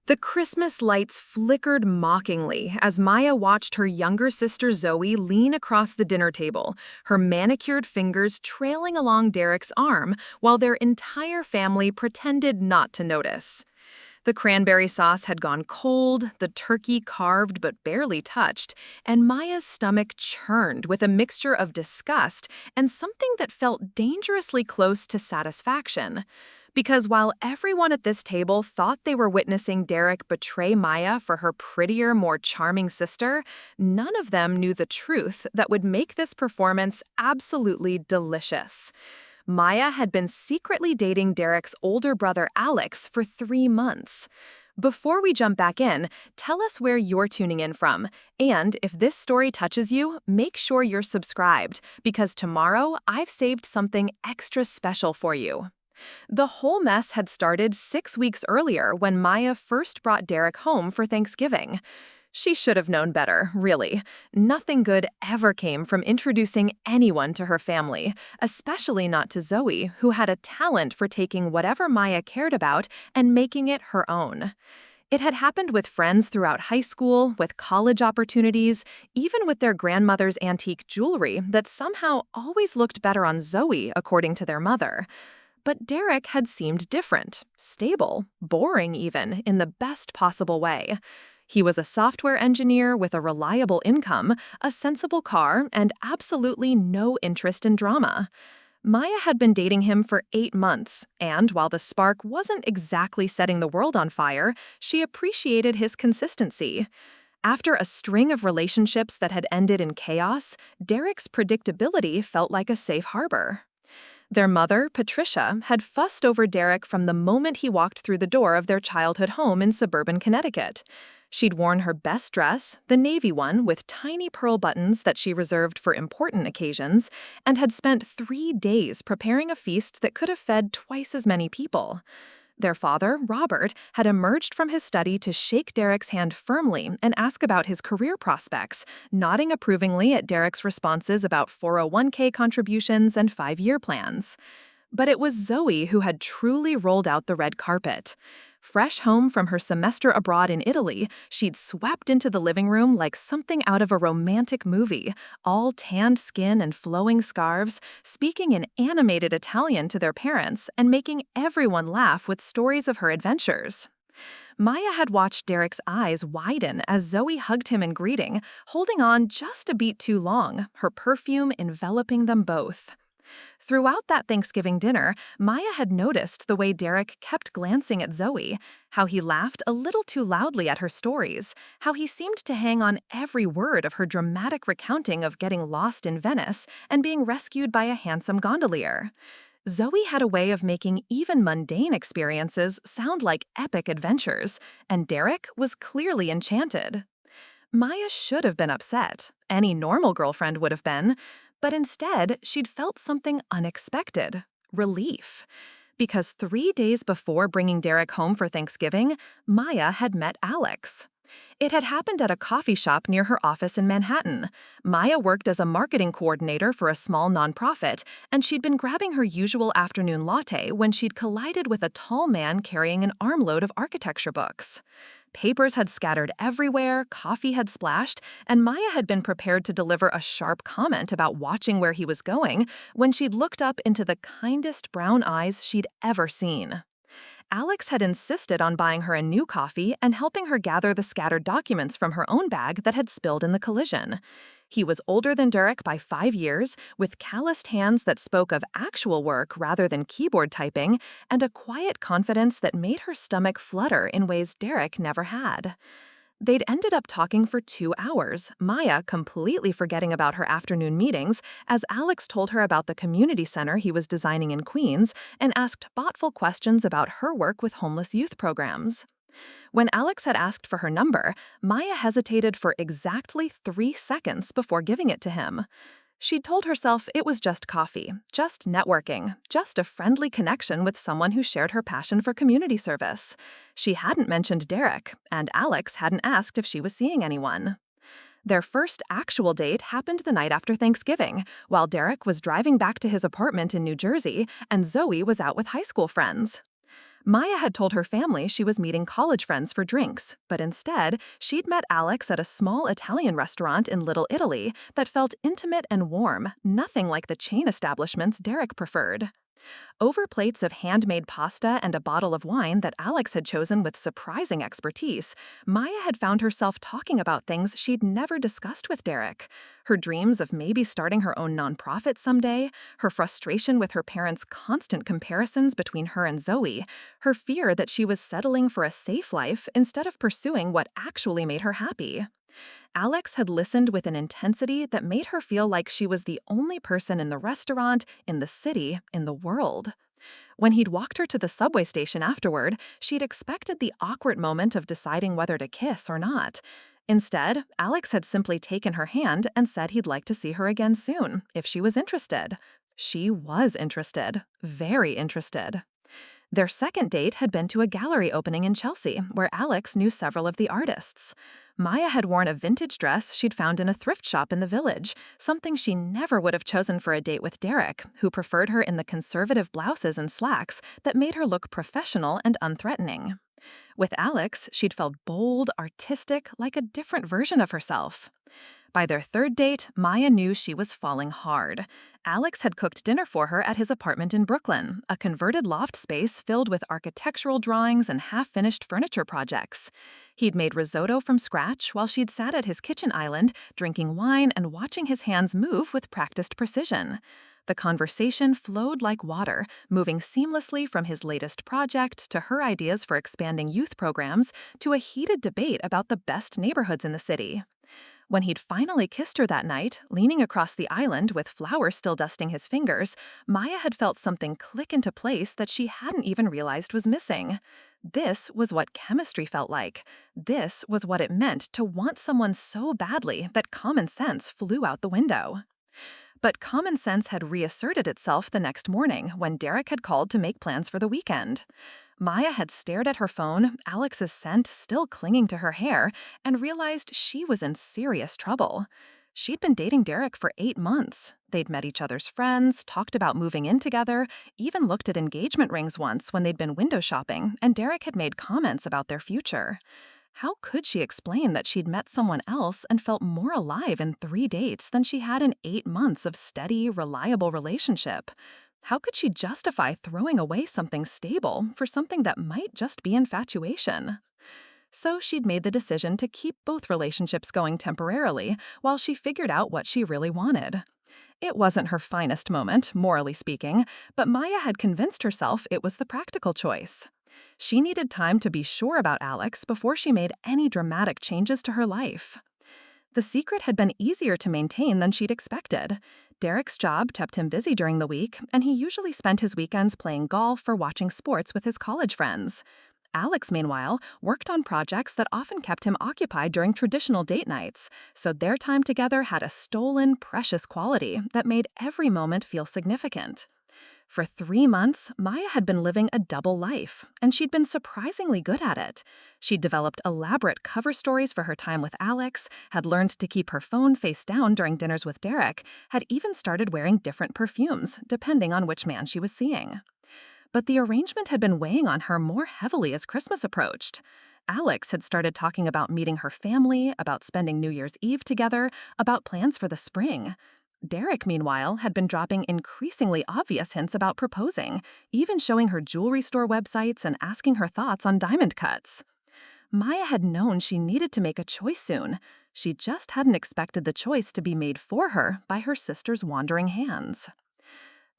The Christmas lights flickered mockingly as Maya watched her younger sister Zoe lean across the dinner table, her manicured fingers trailing along Derek's arm while their entire family pretended not to notice. The cranberry sauce had gone cold, the turkey carved but barely touched, and Maya's stomach churned with a mixture of disgust and something that felt dangerously close to satisfaction. Because while everyone at this table thought they were witnessing Derek betray Maya for her prettier, more charming sister, none of them knew the truth that would make this performance absolutely delicious. Maya had been secretly dating Derek's older brother Alex for 3 months. Before we jump back in, tell us where you're tuning in from. And if this story touches you, make sure you're subscribed, because tomorrow I've saved something extra special for you. The whole mess had started 6 weeks earlier when Maya first brought Derek home for Thanksgiving. She should have known better, really. Nothing good ever came from introducing anyone to her family, especially not to Zoe, who had a talent for taking whatever Maya cared about and making it her own. It had happened with friends throughout high school, with college opportunities, even with their grandmother's antique jewelry that somehow always looked better on Zoe, according to their mother. But Derek had seemed different, stable, boring even, in the best possible way. He was a software engineer with a reliable income, a sensible car, and absolutely no interest in drama. Maya had been dating him for 8 months, and while the spark wasn't exactly setting the world on fire, she appreciated his consistency. After a string of relationships that had ended in chaos, Derek's predictability felt like a safe harbor. Their mother, Patricia, had fussed over Derek from the moment he walked through the door of their childhood home in suburban Connecticut. She'd worn her best dress, the navy one with tiny pearl buttons that she reserved for important occasions, and had spent 3 days preparing a feast that could have fed twice as many people. Their father, Robert, had emerged from his study to shake Derek's hand firmly and ask about his career prospects, nodding approvingly at Derek's responses about 401k contributions and 5-year plans. But it was Zoe who had truly rolled out the red carpet. Fresh home from her semester abroad in Italy, she'd swept into the living room like something out of a romantic movie, all tanned skin and flowing scarves, speaking in animated Italian to their parents and making everyone laugh with stories of her adventures. Maya had watched Derek's eyes widen as Zoe hugged him in greeting, holding on just a beat too long, her perfume enveloping them both. Throughout that Thanksgiving dinner, Maya had noticed the way Derek kept glancing at Zoe, how he laughed a little too loudly at her stories, how he seemed to hang on every word of her dramatic recounting of getting lost in Venice and being rescued by a handsome gondolier. Zoe had a way of making even mundane experiences sound like epic adventures, and Derek was clearly enchanted. Maya should have been upset. Any normal girlfriend would have been. But instead, she'd felt something unexpected: relief. Because 3 days before bringing Derek home for Thanksgiving, Maya had met Alex. It had happened at a coffee shop near her office in Manhattan. Maya worked as a marketing coordinator for a small nonprofit, and she'd been grabbing her usual afternoon latte when she'd collided with a tall man carrying an armload of architecture books. Papers had scattered everywhere, coffee had splashed, and Maya had been prepared to deliver a sharp comment about watching where he was going when she'd looked up into the kindest brown eyes she'd ever seen. Alex had insisted on buying her a new coffee and helping her gather the scattered documents from her own bag that had spilled in the collision. He was older than Derek by 5 years, with calloused hands that spoke of actual work rather than keyboard typing, and a quiet confidence that made her stomach flutter in ways Derek never had. They'd ended up talking for 2 hours, Maya completely forgetting about her afternoon meetings as Alex told her about the community center he was designing in Queens and asked thoughtful questions about her work with homeless youth programs. When Alex had asked for her number, Maya hesitated for exactly 3 seconds before giving it to him. She'd told herself it was just coffee, just networking, just a friendly connection with someone who shared her passion for community service. She hadn't mentioned Derek, and Alex hadn't asked if she was seeing anyone. Their first actual date happened the night after Thanksgiving, while Derek was driving back to his apartment in New Jersey and Zoe was out with high school friends. Maya had told her family she was meeting college friends for drinks, but instead, she'd met Alex at a small Italian restaurant in Little Italy that felt intimate and warm, nothing like the chain establishments Derek preferred. Over plates of handmade pasta and a bottle of wine that Alex had chosen with surprising expertise, Maya had found herself talking about things she'd never discussed with Derek. Her dreams of maybe starting her own nonprofit someday, her frustration with her parents' constant comparisons between her and Zoe, her fear that she was settling for a safe life instead of pursuing what actually made her happy. Alex had listened with an intensity that made her feel like she was the only person in the restaurant, in the city, in the world. When he'd walked her to the subway station afterward, she'd expected the awkward moment of deciding whether to kiss or not. Instead, Alex had simply taken her hand and said he'd like to see her again soon, if she was interested. She was interested, very interested. Their second date had been to a gallery opening in Chelsea, where Alex knew several of the artists. Maya had worn a vintage dress she'd found in a thrift shop in the village, something she never would have chosen for a date with Derek, who preferred her in the conservative blouses and slacks that made her look professional and unthreatening. With Alex, she'd felt bold, artistic, like a different version of herself. By their third date, Maya knew she was falling hard. Alex had cooked dinner for her at his apartment in Brooklyn, a converted loft space filled with architectural drawings and half-finished furniture projects. He'd made risotto from scratch while she'd sat at his kitchen island, drinking wine and watching his hands move with practiced precision. The conversation flowed like water, moving seamlessly from his latest project to her ideas for expanding youth programs to a heated debate about the best neighborhoods in the city. When he'd finally kissed her that night, leaning across the island with flowers still dusting his fingers, Maya had felt something click into place that she hadn't even realized was missing. This was what chemistry felt like. This was what it meant to want someone so badly that common sense flew out the window. But common sense had reasserted itself the next morning when Derek had called to make plans for the weekend. Maya had stared at her phone, Alex's scent still clinging to her hair, and realized she was in serious trouble. She'd been dating Derek for 8 months. They'd met each other's friends, talked about moving in together, even looked at engagement rings once when they'd been window shopping, and Derek had made comments about their future. How could she explain that she'd met someone else and felt more alive in 3 dates than she had in 8 months of steady, reliable relationship? How could she justify throwing away something stable for something that might just be infatuation? So she'd made the decision to keep both relationships going temporarily while she figured out what she really wanted. It wasn't her finest moment, morally speaking, but Maya had convinced herself it was the practical choice. She needed time to be sure about Alex before she made any dramatic changes to her life. The secret had been easier to maintain than she'd expected. Derek's job kept him busy during the week, and he usually spent his weekends playing golf or watching sports with his college friends. Alex, meanwhile, worked on projects that often kept him occupied during traditional date nights, so their time together had a stolen, precious quality that made every moment feel significant. For 3 months, Maya had been living a double life, and she'd been surprisingly good at it. She'd developed elaborate cover stories for her time with Alex, had learned to keep her phone face down during dinners with Derek, had even started wearing different perfumes, depending on which man she was seeing. But the arrangement had been weighing on her more heavily as Christmas approached. Alex had started talking about meeting her family, about spending New Year's Eve together, about plans for the spring. Derek, meanwhile, had been dropping increasingly obvious hints about proposing, even showing her jewelry store websites and asking her thoughts on diamond cuts. Maya had known she needed to make a choice soon. She just hadn't expected the choice to be made for her by her sister's wandering hands.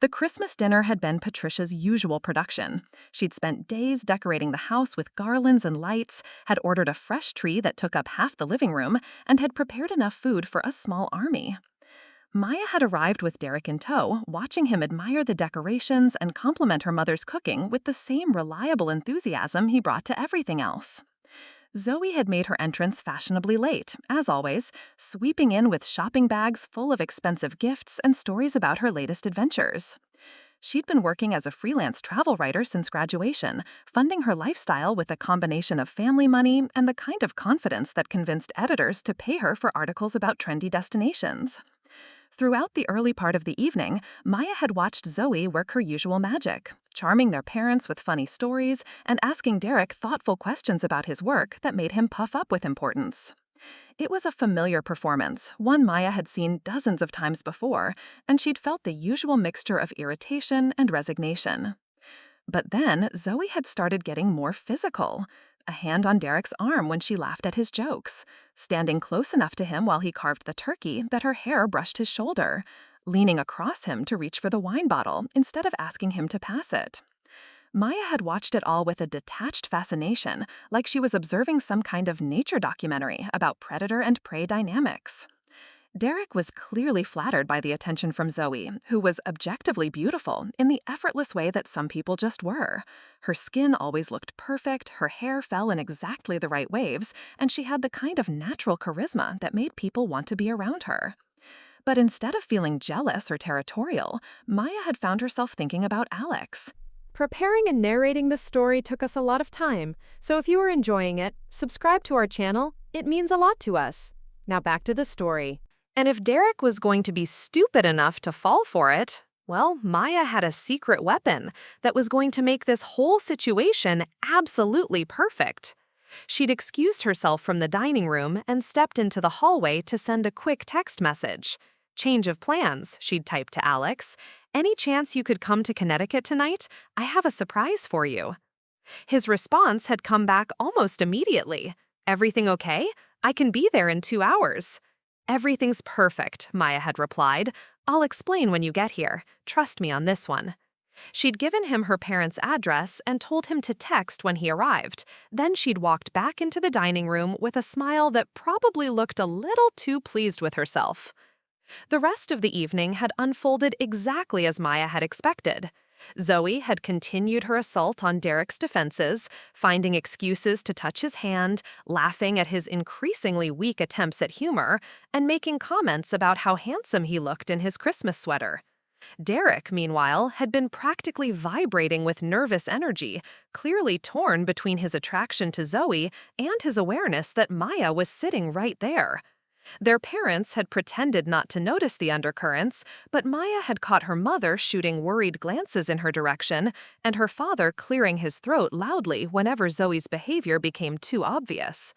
The Christmas dinner had been Patricia's usual production. She'd spent days decorating the house with garlands and lights, had ordered a fresh tree that took up half the living room, and had prepared enough food for a small army. Maya had arrived with Derek in tow, watching him admire the decorations and compliment her mother's cooking with the same reliable enthusiasm he brought to everything else. Zoe had made her entrance fashionably late, as always, sweeping in with shopping bags full of expensive gifts and stories about her latest adventures. She'd been working as a freelance travel writer since graduation, funding her lifestyle with a combination of family money and the kind of confidence that convinced editors to pay her for articles about trendy destinations. Throughout the early part of the evening, Maya had watched Zoe work her usual magic, charming their parents with funny stories and asking Derek thoughtful questions about his work that made him puff up with importance. It was a familiar performance, one Maya had seen dozens of times before, and she'd felt the usual mixture of irritation and resignation. But then Zoe had started getting more physical. A hand on Derek's arm when she laughed at his jokes, standing close enough to him while he carved the turkey that her hair brushed his shoulder, leaning across him to reach for the wine bottle instead of asking him to pass it. Maya had watched it all with a detached fascination, like she was observing some kind of nature documentary about predator and prey dynamics. Derek was clearly flattered by the attention from Zoe, who was objectively beautiful in the effortless way that some people just were. Her skin always looked perfect, her hair fell in exactly the right waves, and she had the kind of natural charisma that made people want to be around her. But instead of feeling jealous or territorial, Maya had found herself thinking about Alex. Preparing and narrating this story took us a lot of time, so if you are enjoying it, subscribe to our channel. It means a lot to us. Now back to the story. And if Derek was going to be stupid enough to fall for it, well, Maya had a secret weapon that was going to make this whole situation absolutely perfect. She'd excused herself from the dining room and stepped into the hallway to send a quick text message. "Change of plans," she'd typed to Alex. "Any chance you could come to Connecticut tonight? I have a surprise for you." His response had come back almost immediately. "Everything okay? I can be there in 2 hours." "Everything's perfect," Maya had replied. "I'll explain when you get here. Trust me on this one." She'd given him her parents' address and told him to text when he arrived. Then she'd walked back into the dining room with a smile that probably looked a little too pleased with herself. The rest of the evening had unfolded exactly as Maya had expected. Zoe had continued her assault on Derek's defenses, finding excuses to touch his hand, laughing at his increasingly weak attempts at humor, and making comments about how handsome he looked in his Christmas sweater. Derek, meanwhile, had been practically vibrating with nervous energy, clearly torn between his attraction to Zoe and his awareness that Maya was sitting right there. Their parents had pretended not to notice the undercurrents, but Maya had caught her mother shooting worried glances in her direction and her father clearing his throat loudly whenever Zoe's behavior became too obvious.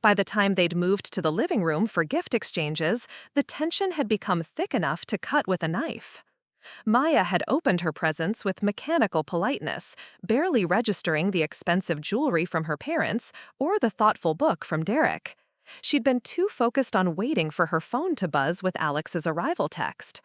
By the time they'd moved to the living room for gift exchanges, the tension had become thick enough to cut with a knife. Maya had opened her presents with mechanical politeness, barely registering the expensive jewelry from her parents or the thoughtful book from Derek. She'd been too focused on waiting for her phone to buzz with Alex's arrival text.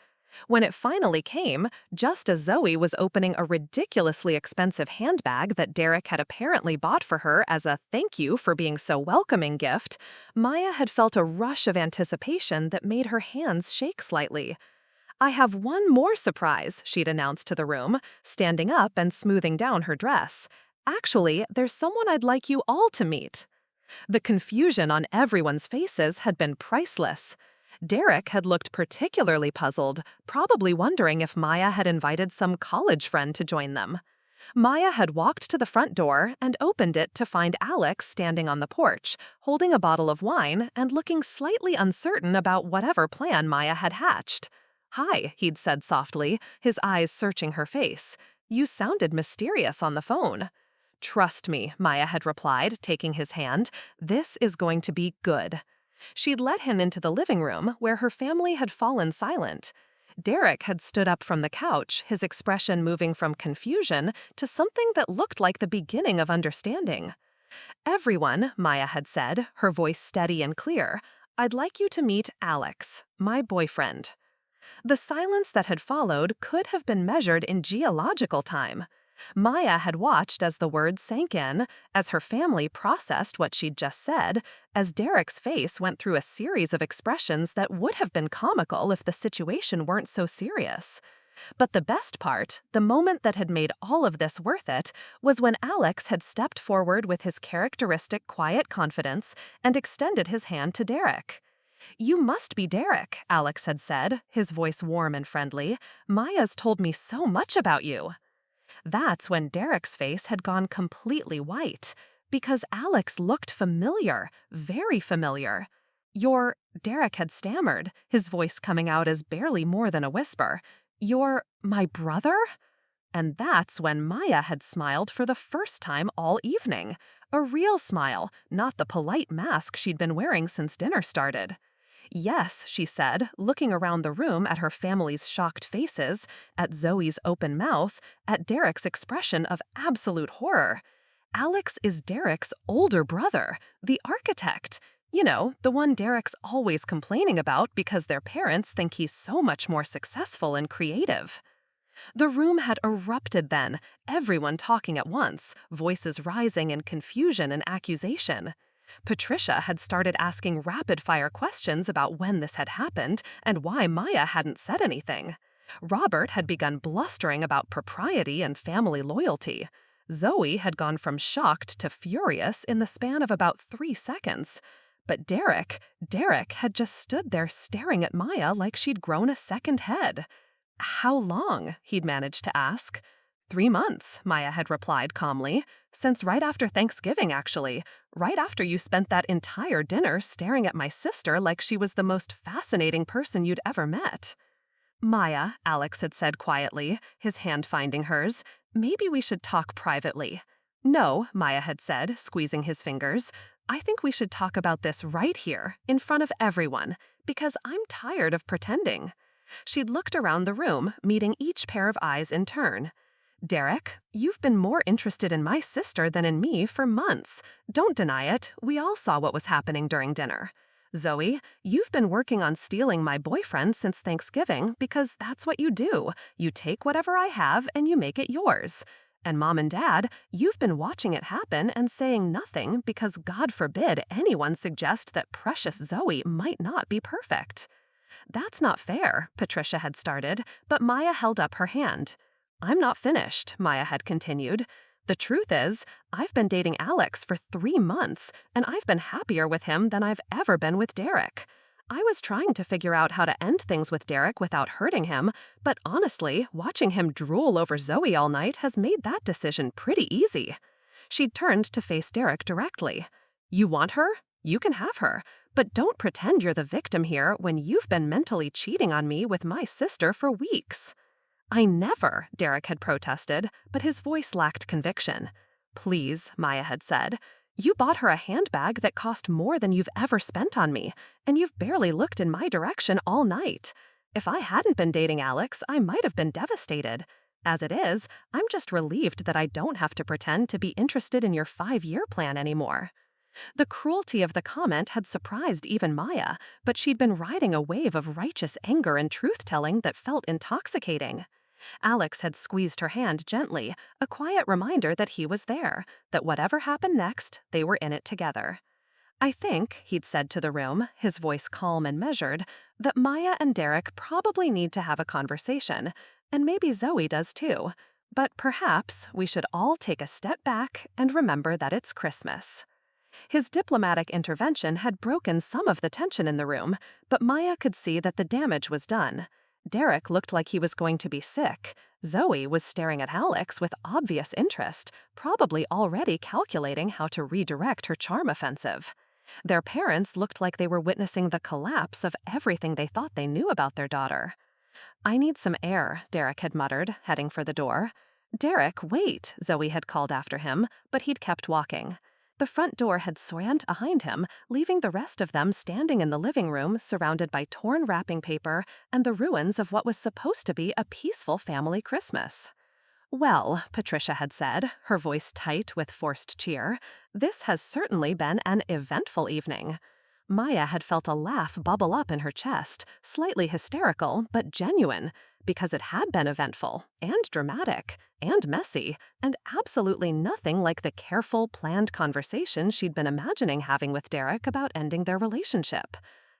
When it finally came, just as Zoe was opening a ridiculously expensive handbag that Derek had apparently bought for her as a thank you for being so welcoming gift, Maya had felt a rush of anticipation that made her hands shake slightly. "I have one more surprise," she'd announced to the room, standing up and smoothing down her dress. "Actually, there's someone I'd like you all to meet." The confusion on everyone's faces had been priceless. Derek had looked particularly puzzled, probably wondering if Maya had invited some college friend to join them. Maya had walked to the front door and opened it to find Alex standing on the porch, holding a bottle of wine and looking slightly uncertain about whatever plan Maya had hatched. "Hi," he'd said softly, his eyes searching her face. "You sounded mysterious on the phone." "Trust me," Maya had replied, taking his hand. "This is going to be good." She'd led him into the living room, where her family had fallen silent. Derek had stood up from the couch, his expression moving from confusion to something that looked like the beginning of understanding. "Everyone," Maya had said, her voice steady and clear, "I'd like you to meet Alex, my boyfriend." The silence that had followed could have been measured in geological time. Maya had watched as the words sank in, as her family processed what she'd just said, as Derek's face went through a series of expressions that would have been comical if the situation weren't so serious. But the best part, the moment that had made all of this worth it, was when Alex had stepped forward with his characteristic quiet confidence and extended his hand to Derek. "You must be Derek," Alex had said, his voice warm and friendly. "Maya's told me so much about you." That's when Derek's face had gone completely white, because Alex looked familiar, very familiar. Derek had stammered, his voice coming out as barely more than a whisper. You're my brother? And that's when Maya had smiled for the first time all evening. A real smile, not the polite mask she'd been wearing since dinner started. Yes, she said, looking around the room at her family's shocked faces, at Zoe's open mouth, at Derek's expression of absolute horror. Alex is Derek's older brother, the architect. You know, the one Derek's always complaining about because their parents think he's so much more successful and creative. The room had erupted then, everyone talking at once, voices rising in confusion and accusation. Patricia had started asking rapid-fire questions about when this had happened and why Maya hadn't said anything. Robert had begun blustering about propriety and family loyalty. Zoe had gone from shocked to furious in the span of about 3 seconds. But Derek had just stood there staring at Maya like she'd grown a second head. How long? He'd managed to ask. 3 months, Maya had replied calmly. Since right after Thanksgiving, actually. Right after you spent that entire dinner staring at my sister like she was the most fascinating person you'd ever met. Maya, Alex had said quietly, his hand finding hers, maybe we should talk privately. No, Maya had said, squeezing his fingers. I think we should talk about this right here, in front of everyone, because I'm tired of pretending. She'd looked around the room, meeting each pair of eyes in turn. Derek, you've been more interested in my sister than in me for months. Don't deny it, we all saw what was happening during dinner. Zoe, you've been working on stealing my boyfriend since Thanksgiving because that's what you do. You take whatever I have and you make it yours. And Mom and Dad, you've been watching it happen and saying nothing because God forbid anyone suggest that precious Zoe might not be perfect. That's not fair, Patricia had started, but Maya held up her hand. I'm not finished, Maya had continued. The truth is, I've been dating Alex for 3 months, and I've been happier with him than I've ever been with Derek. I was trying to figure out how to end things with Derek without hurting him, but honestly, watching him drool over Zoe all night has made that decision pretty easy. She'd turned to face Derek directly. You want her? You can have her. But don't pretend you're the victim here when you've been mentally cheating on me with my sister for weeks. I never, Derek had protested, but his voice lacked conviction. Please, Maya had said. You bought her a handbag that cost more than you've ever spent on me, and you've barely looked in my direction all night. If I hadn't been dating Alex, I might have been devastated. As it is, I'm just relieved that I don't have to pretend to be interested in your 5-year plan anymore. The cruelty of the comment had surprised even Maya, but she'd been riding a wave of righteous anger and truth-telling that felt intoxicating. Alex had squeezed her hand gently, a quiet reminder that he was there, that whatever happened next, they were in it together. I think, he'd said to the room, his voice calm and measured, that Maya and Derek probably need to have a conversation, and maybe Zoe does too. But perhaps we should all take a step back and remember that it's Christmas. His diplomatic intervention had broken some of the tension in the room, but Maya could see that the damage was done. Derek looked like he was going to be sick. Zoe was staring at Alex with obvious interest, probably already calculating how to redirect her charm offensive. Their parents looked like they were witnessing the collapse of everything they thought they knew about their daughter. I need some air, Derek had muttered, heading for the door. Derek, wait, Zoe had called after him, but he'd kept walking. The front door had slammed behind him, leaving the rest of them standing in the living room surrounded by torn wrapping paper and the ruins of what was supposed to be a peaceful family Christmas. Well, Patricia had said, her voice tight with forced cheer, this has certainly been an eventful evening. Maya had felt a laugh bubble up in her chest, slightly hysterical but genuine, because it had been eventful and dramatic and messy and absolutely nothing like the careful, planned conversation she'd been imagining having with Derek about ending their relationship.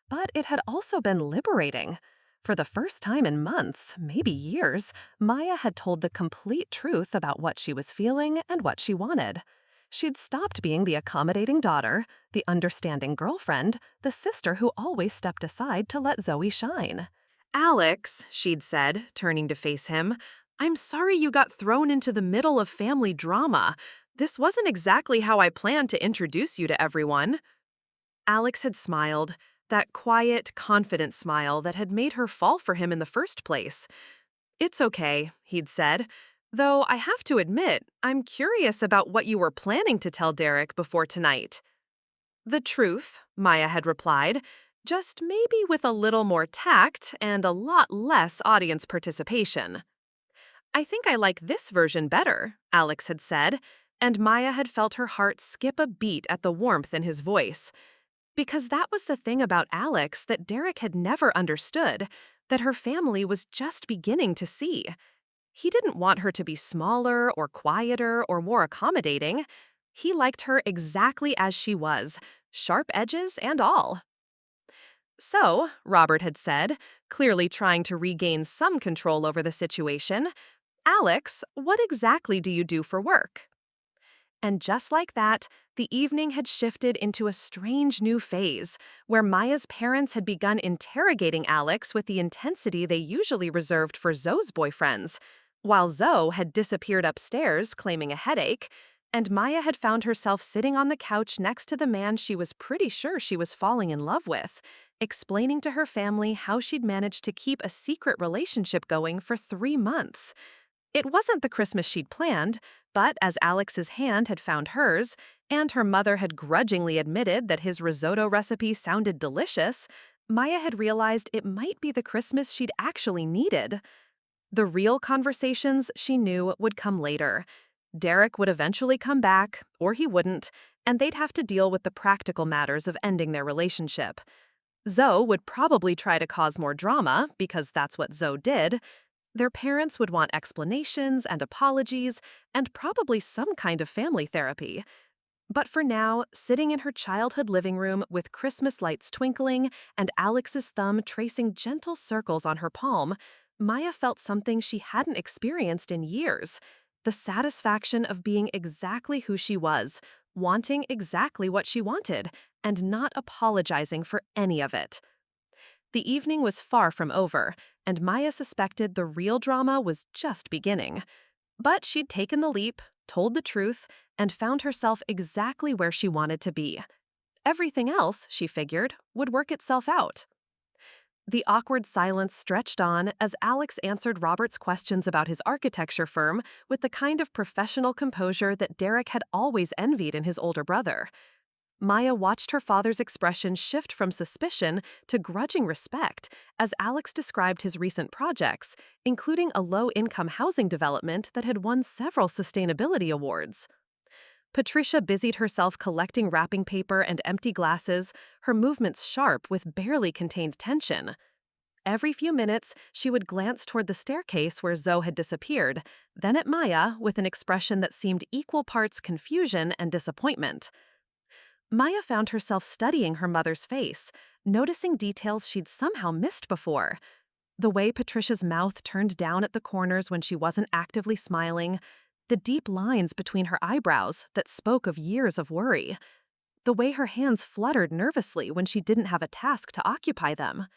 But it had also been liberating. For the first time in months, maybe years, Maya had told the complete truth about what she was feeling and what she wanted. She'd stopped being the accommodating daughter, the understanding girlfriend, the sister who always stepped aside to let Zoe shine. Alex, she'd said, turning to face him, I'm sorry you got thrown into the middle of family drama. This wasn't exactly how I planned to introduce you to everyone. Alex had smiled. that quiet, confident smile that had made her fall for him in the first place. "It's okay," he'd said. "Though I have to admit, I'm curious about what you were planning to tell Derek before tonight." "The truth," Maya had replied, "just maybe with a little more tact and a lot less audience participation." "I think I like this version better," Alex had said, and Maya had felt her heart skip a beat at the warmth in his voice. Because that was the thing about Alex that Derek had never understood, that her family was just beginning to see. He didn't want her to be smaller or quieter or more accommodating. He liked her exactly as she was, sharp edges and all. "So," Robert had said, clearly trying to regain some control over the situation, "Alex, what exactly do you do for work?" And just like that, the evening had shifted into a strange new phase, where Maya's parents had begun interrogating Alex with the intensity they usually reserved for Zoe's boyfriends, while Zoe had disappeared upstairs claiming a headache, and Maya had found herself sitting on the couch next to the man she was pretty sure she was falling in love with, explaining to her family how she'd managed to keep a secret relationship going for 3 months. It wasn't the Christmas she'd planned, but as Alex's hand had found hers, and her mother had grudgingly admitted that his risotto recipe sounded delicious, Maya had realized it might be the Christmas she'd actually needed. The real conversations, she knew, would come later. Derek would eventually come back, or he wouldn't, and they'd have to deal with the practical matters of ending their relationship. Zoe would probably try to cause more drama, because that's what Zoe did. Their parents would want explanations and apologies, and probably some kind of family therapy. But for now, sitting in her childhood living room with Christmas lights twinkling and Alex's thumb tracing gentle circles on her palm, Maya felt something she hadn't experienced in years: the satisfaction of being exactly who she was, wanting exactly what she wanted, and not apologizing for any of it. The evening was far from over, and Maya suspected the real drama was just beginning. But she'd taken the leap, told the truth, and found herself exactly where she wanted to be. Everything else, she figured, would work itself out. The awkward silence stretched on as Alex answered Robert's questions about his architecture firm with the kind of professional composure that Derek had always envied in his older brother. Maya watched her father's expression shift from suspicion to grudging respect as Alex described his recent projects, including a low-income housing development that had won several sustainability awards. Patricia busied herself collecting wrapping paper and empty glasses, her movements sharp with barely contained tension. Every few minutes, she would glance toward the staircase where Zoe had disappeared, then at Maya with an expression that seemed equal parts confusion and disappointment. Maya found herself studying her mother's face, noticing details she'd somehow missed before. The way Patricia's mouth turned down at the corners when she wasn't actively smiling, the deep lines between her eyebrows that spoke of years of worry, the way her hands fluttered nervously when she didn't have a task to occupy them.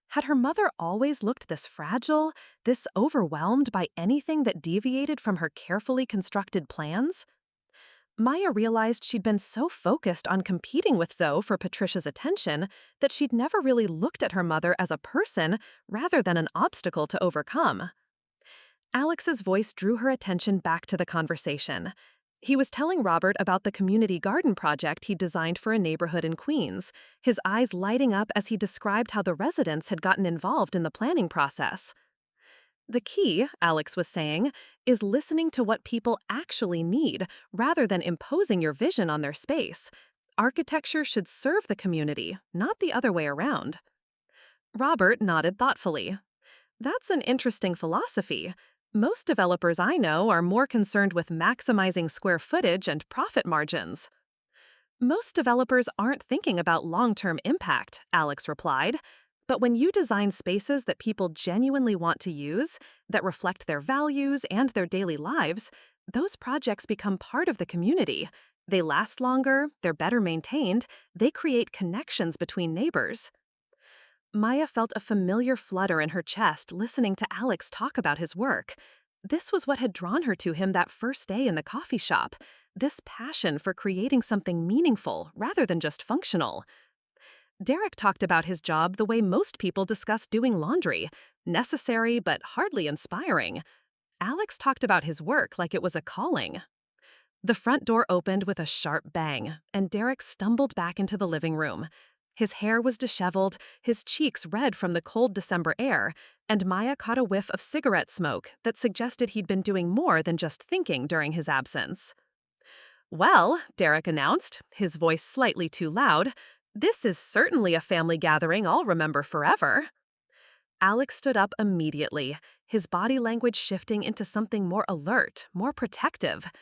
Had her mother always looked this fragile, this overwhelmed by anything that deviated from her carefully constructed plans? Maya realized she'd been so focused on competing with Zoe for Patricia's attention that she'd never really looked at her mother as a person rather than an obstacle to overcome. Alex's voice drew her attention back to the conversation. He was telling Robert about the community garden project he'd designed for a neighborhood in Queens, his eyes lighting up as he described how the residents had gotten involved in the planning process. "The key," Alex was saying, "is listening to what people actually need rather than imposing your vision on their space. Architecture should serve the community, not the other way around." Robert nodded thoughtfully. "That's an interesting philosophy. Most developers I know are more concerned with maximizing square footage and profit margins." "Most developers aren't thinking about long-term impact," Alex replied. "But when you design spaces that people genuinely want to use, that reflect their values and their daily lives, those projects become part of the community. They last longer, they're better maintained, they create connections between neighbors." Maya felt a familiar flutter in her chest listening to Alex talk about his work. This was what had drawn her to him that first day in the coffee shop, this passion for creating something meaningful rather than just functional. Derek talked about his job the way most people discuss doing laundry, necessary but hardly inspiring. Alex talked about his work like it was a calling. The front door opened with a sharp bang, and Derek stumbled back into the living room. His hair was disheveled, his cheeks red from the cold December air, and Maya caught a whiff of cigarette smoke that suggested he'd been doing more than just thinking during his absence. "Well," Derek announced, his voice slightly too loud, "this is certainly a family gathering I'll remember forever." Alex stood up immediately, his body language shifting into something more alert, more protective.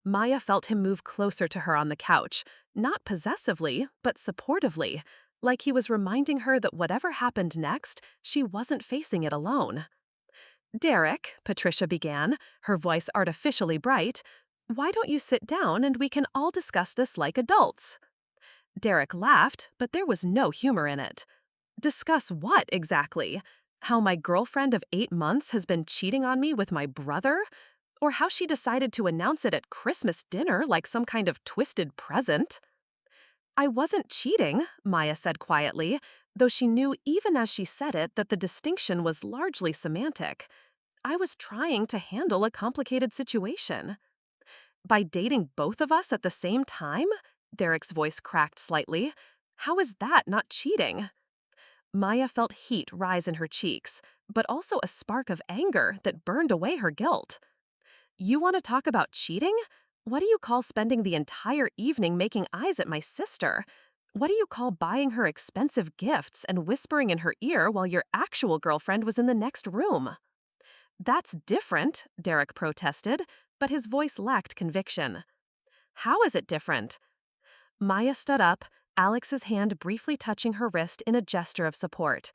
Maya felt him move closer to her on the couch, not possessively, but supportively, like he was reminding her that whatever happened next, she wasn't facing it alone. "Derek," Patricia began, her voice artificially bright, "why don't you sit down and we can all discuss this like adults?" Derek laughed, but there was no humor in it. "Discuss what exactly? How my girlfriend of 8 months has been cheating on me with my brother? Or how she decided to announce it at Christmas dinner like some kind of twisted present?" "I wasn't cheating," Maya said quietly, though she knew even as she said it that the distinction was largely semantic. "I was trying to handle a complicated situation." "By dating both of us at the same time?" Derek's voice cracked slightly. "How is that not cheating?" Maya felt heat rise in her cheeks, but also a spark of anger that burned away her guilt. "You want to talk about cheating? What do you call spending the entire evening making eyes at my sister? What do you call buying her expensive gifts and whispering in her ear while your actual girlfriend was in the next room?" "That's different," Derek protested, but his voice lacked conviction. "How is it different?" Maya stood up, Alex's hand briefly touching her wrist in a gesture of support.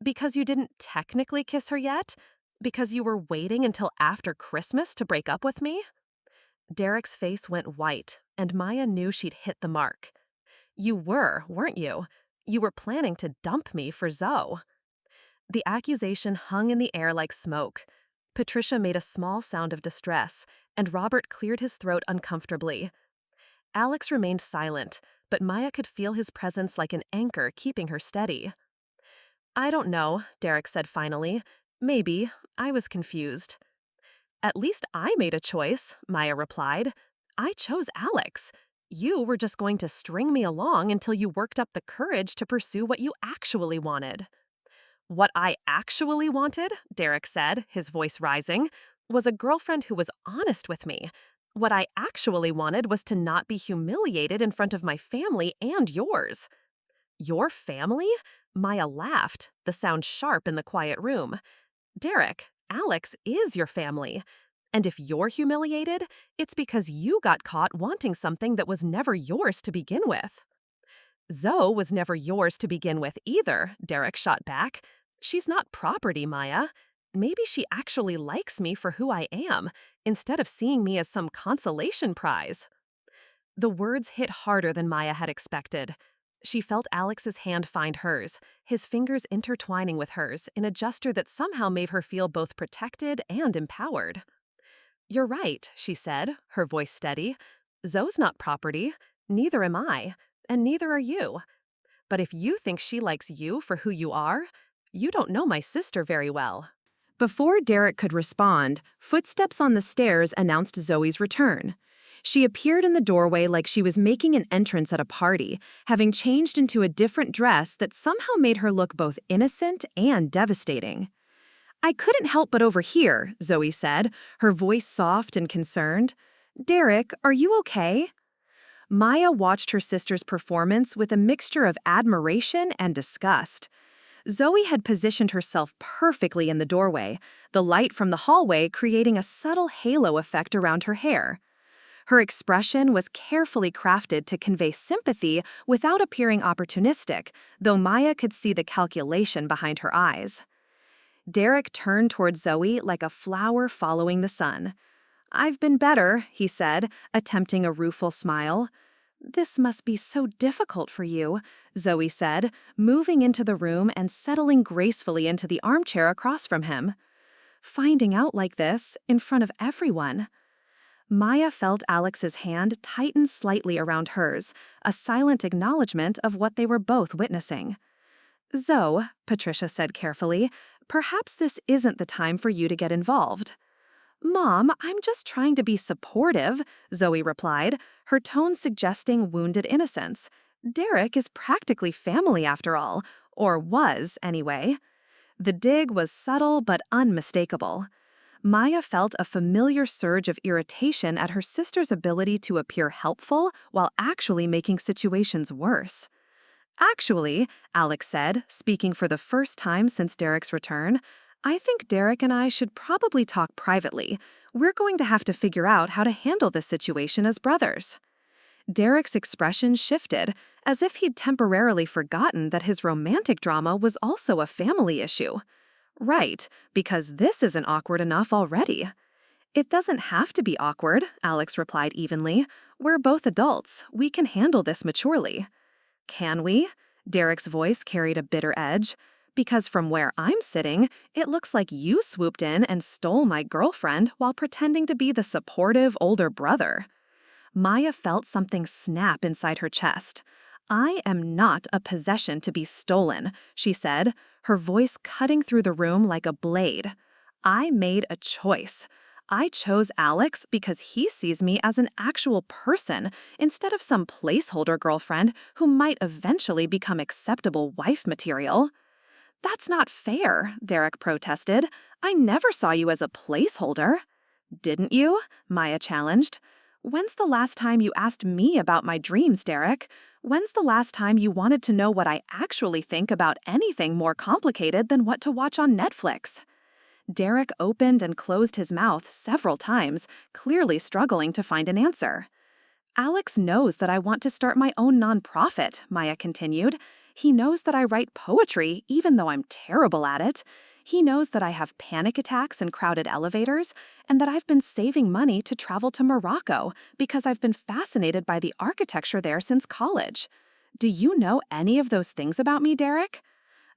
"Because you didn't technically kiss her yet? Because you were waiting until after Christmas to break up with me?" Derek's face went white, and Maya knew she'd hit the mark. "You were, weren't you? You were planning to dump me for Zoe." The accusation hung in the air like smoke. Patricia made a small sound of distress, and Robert cleared his throat uncomfortably. Alex remained silent, but Maya could feel his presence like an anchor keeping her steady. "I don't know," Derek said finally. "Maybe. I was confused." "At least I made a choice," Maya replied. "I chose Alex. You were just going to string me along until you worked up the courage to pursue what you actually wanted." "What I actually wanted," Derek said, his voice rising, "was a girlfriend who was honest with me. What I actually wanted was to not be humiliated in front of my family and yours." "Your family?" Maya laughed, the sound sharp in the quiet room. "Derek, Alex is your family. And if you're humiliated, it's because you got caught wanting something that was never yours to begin with." "Zoe was never yours to begin with either," Derek shot back. "She's not property, Maya. Maybe she actually likes me for who I am, instead of seeing me as some consolation prize." The words hit harder than Maya had expected. She felt Alex's hand find hers, his fingers intertwining with hers in a gesture that somehow made her feel both protected and empowered. "You're right," she said, her voice steady. "Zoe's not property. Neither am I. And neither are you. But if you think she likes you for who you are, you don't know my sister very well." Before Derek could respond, footsteps on the stairs announced Zoe's return. She appeared in the doorway like she was making an entrance at a party, having changed into a different dress that somehow made her look both innocent and devastating. "I couldn't help but overhear," Zoe said, her voice soft and concerned. "Derek, are you okay?" Maya watched her sister's performance with a mixture of admiration and disgust. Zoe had positioned herself perfectly in the doorway, the light from the hallway creating a subtle halo effect around her hair. Her expression was carefully crafted to convey sympathy without appearing opportunistic, though Maya could see the calculation behind her eyes. Derek turned toward Zoe like a flower following the sun. "I've been better," he said, attempting a rueful smile. "This must be so difficult for you," Zoe said, moving into the room and settling gracefully into the armchair across from him. "Finding out like this, in front of everyone." Maya felt Alex's hand tighten slightly around hers, a silent acknowledgement of what they were both witnessing. "Zoe," Patricia said carefully, "perhaps this isn't the time for you to get involved." "Mom, I'm just trying to be supportive," Zoe replied, her tone suggesting wounded innocence. "Derek is practically family after all, or was, anyway." The dig was subtle but unmistakable. Maya felt a familiar surge of irritation at her sister's ability to appear helpful while actually making situations worse. "Actually," Alex said, speaking for the first time since Derek's return, "I think Derek and I should probably talk privately. We're going to have to figure out how to handle this situation as brothers." Derek's expression shifted, as if he'd temporarily forgotten that his romantic drama was also a family issue. "Right, because this isn't awkward enough already." "It doesn't have to be awkward," Alex replied evenly. "We're both adults. We can handle this maturely." "Can we?" Derek's voice carried a bitter edge. "Because from where I'm sitting, it looks like you swooped in and stole my girlfriend while pretending to be the supportive older brother." Maya felt something snap inside her chest. "I am not a possession to be stolen," she said, her voice cutting through the room like a blade. "I made a choice. I chose Alex because he sees me as an actual person instead of some placeholder girlfriend who might eventually become acceptable wife material." "That's not fair," Derek protested. "I never saw you as a placeholder." "Didn't you?" Maya challenged. "When's the last time you asked me about my dreams, Derek? When's the last time you wanted to know what I actually think about anything more complicated than what to watch on Netflix?" Derek opened and closed his mouth several times, clearly struggling to find an answer. "Alex knows that I want to start my own nonprofit," Maya continued. "He knows that I write poetry, even though I'm terrible at it. He knows that I have panic attacks in crowded elevators, and that I've been saving money to travel to Morocco because I've been fascinated by the architecture there since college. Do you know any of those things about me, Derek?"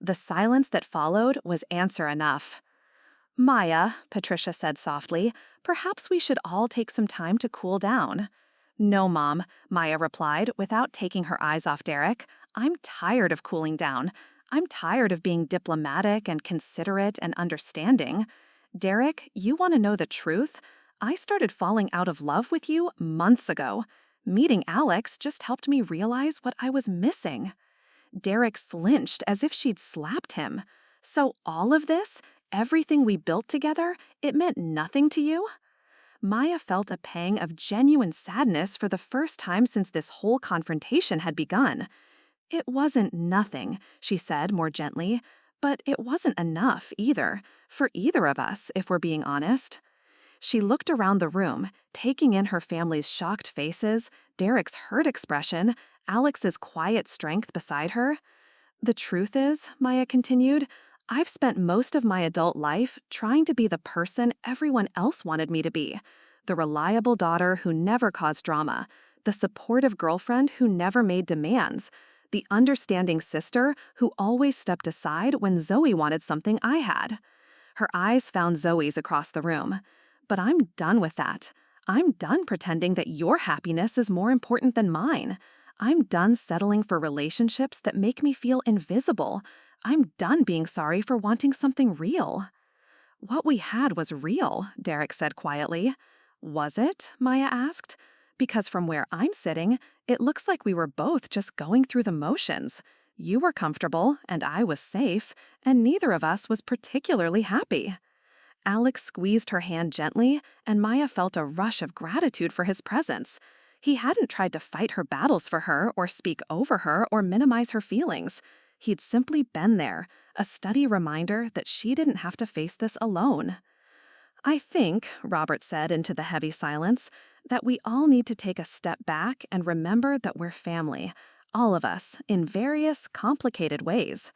The silence that followed was answer enough. "Maya," Patricia said softly, "perhaps we should all take some time to cool down." "No, Mom," Maya replied without taking her eyes off Derek. "I'm tired of cooling down. I'm tired of being diplomatic and considerate and understanding. Derek, you want to know the truth? I started falling out of love with you months ago. Meeting Alex just helped me realize what I was missing." Derek flinched as if she'd slapped him. "So all of this, everything we built together, it meant nothing to you?" Maya felt a pang of genuine sadness for the first time since this whole confrontation had begun. "It wasn't nothing," she said more gently, "but it wasn't enough either, for either of us, if we're being honest." She looked around the room, taking in her family's shocked faces, Derek's hurt expression, Alex's quiet strength beside her. "The truth is," Maya continued, "I've spent most of my adult life trying to be the person everyone else wanted me to be. The reliable daughter who never caused drama, the supportive girlfriend who never made demands, the understanding sister who always stepped aside when Zoe wanted something I had." Her eyes found Zoe's across the room. "But I'm done with that. I'm done pretending that your happiness is more important than mine. I'm done settling for relationships that make me feel invisible. I'm done being sorry for wanting something real." "What we had was real," Derek said quietly. "Was it?" Maya asked. "Because from where I'm sitting, it looks like we were both just going through the motions. You were comfortable, and I was safe, and neither of us was particularly happy." Alex squeezed her hand gently, and Maya felt a rush of gratitude for his presence. He hadn't tried to fight her battles for her or speak over her or minimize her feelings. He'd simply been there, a steady reminder that she didn't have to face this alone. "I think," Robert said into the heavy silence, "that we all need to take a step back and remember that we're family, all of us, in various, complicated ways."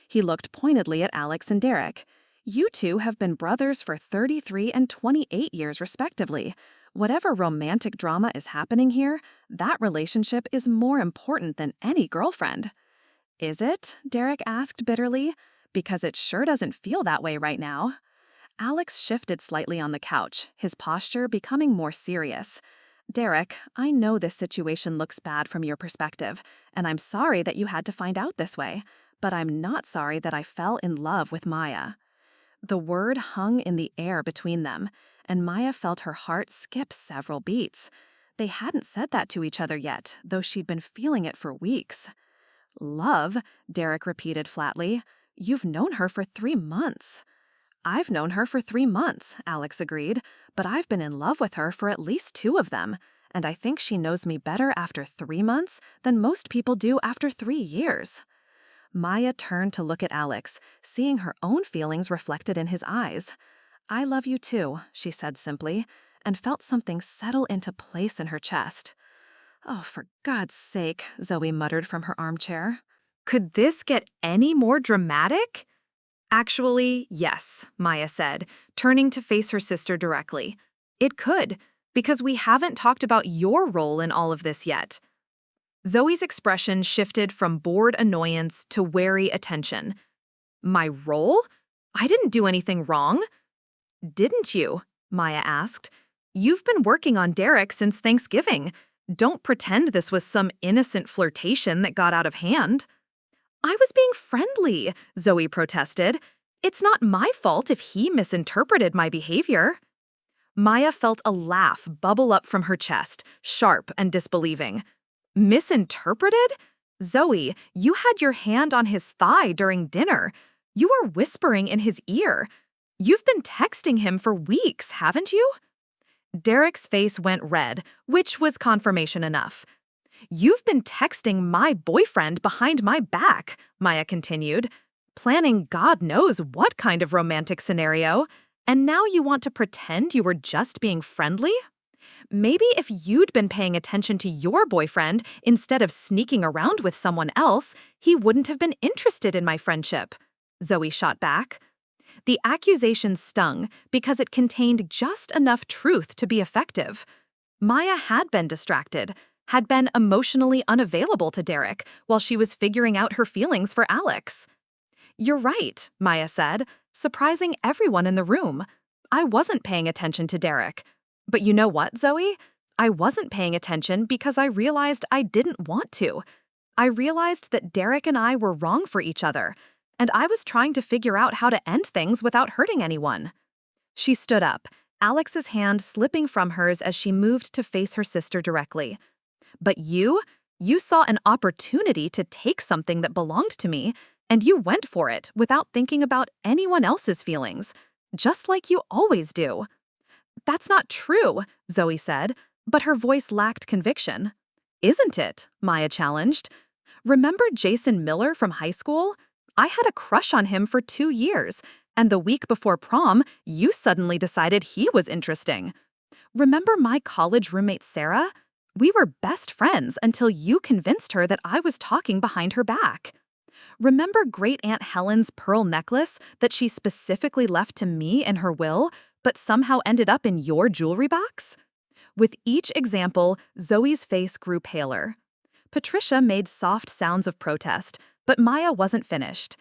He looked pointedly at Alex and Derek. "You two have been brothers for 33 and 28 years, respectively. Whatever romantic drama is happening here, that relationship is more important than any girlfriend." "Is it?" Derek asked bitterly. "Because it sure doesn't feel that way right now." Alex shifted slightly on the couch, his posture becoming more serious. Derek, I know this situation looks bad from your perspective, and I'm sorry that you had to find out this way, but I'm not sorry that I fell in love with Maya. The word hung in the air between them, and Maya felt her heart skip several beats. They hadn't said that to each other yet, though she'd been feeling it for weeks. Love, Derek repeated flatly. You've known her for 3 months. I've known her for 3 months, Alex agreed, but I've been in love with her for at least 2 of them, and I think she knows me better after 3 months than most people do after 3 years. Maya turned to look at Alex, seeing her own feelings reflected in his eyes. I love you too, she said simply, and felt something settle into place in her chest. Oh, for God's sake, Zoe muttered from her armchair. Could this get any more dramatic? Actually, yes, Maya said, turning to face her sister directly. It could, because we haven't talked about your role in all of this yet. Zoe's expression shifted from bored annoyance to wary attention. My role? I didn't do anything wrong. Didn't you? Maya asked. You've been working on Derek since Thanksgiving. Don't pretend this was some innocent flirtation that got out of hand. I was being friendly, Zoe protested. It's not my fault if he misinterpreted my behavior. Maya felt a laugh bubble up from her chest, sharp and disbelieving. Misinterpreted? Zoe, you had your hand on his thigh during dinner. You were whispering in his ear. You've been texting him for weeks, haven't you? Derek's face went red, which was confirmation enough. You've been texting my boyfriend behind my back, Maya continued, planning God knows what kind of romantic scenario, and now you want to pretend you were just being friendly? Maybe if you'd been paying attention to your boyfriend instead of sneaking around with someone else, he wouldn't have been interested in my friendship, Zoe shot back. The accusation stung because it contained just enough truth to be effective. Maya had been distracted, had been emotionally unavailable to Derek while she was figuring out her feelings for Alex. You're right, Maya said, surprising everyone in the room. I wasn't paying attention to Derek. But you know what, Zoe? I wasn't paying attention because I realized I didn't want to. I realized that Derek and I were wrong for each other, and I was trying to figure out how to end things without hurting anyone. She stood up, Alex's hand slipping from hers as she moved to face her sister directly. But you saw an opportunity to take something that belonged to me, and you went for it without thinking about anyone else's feelings, just like you always do. That's not true, Zoe said, but her voice lacked conviction. Isn't it? Maya challenged. Remember Jason Miller from high school? I had a crush on him for 2 years, and the week before prom, you suddenly decided he was interesting. Remember my college roommate Sarah? We were best friends until you convinced her that I was talking behind her back. Remember Great Aunt Helen's pearl necklace that she specifically left to me in her will, but somehow ended up in your jewelry box? With each example, Zoe's face grew paler. Patricia made soft sounds of protest, but Maya wasn't finished.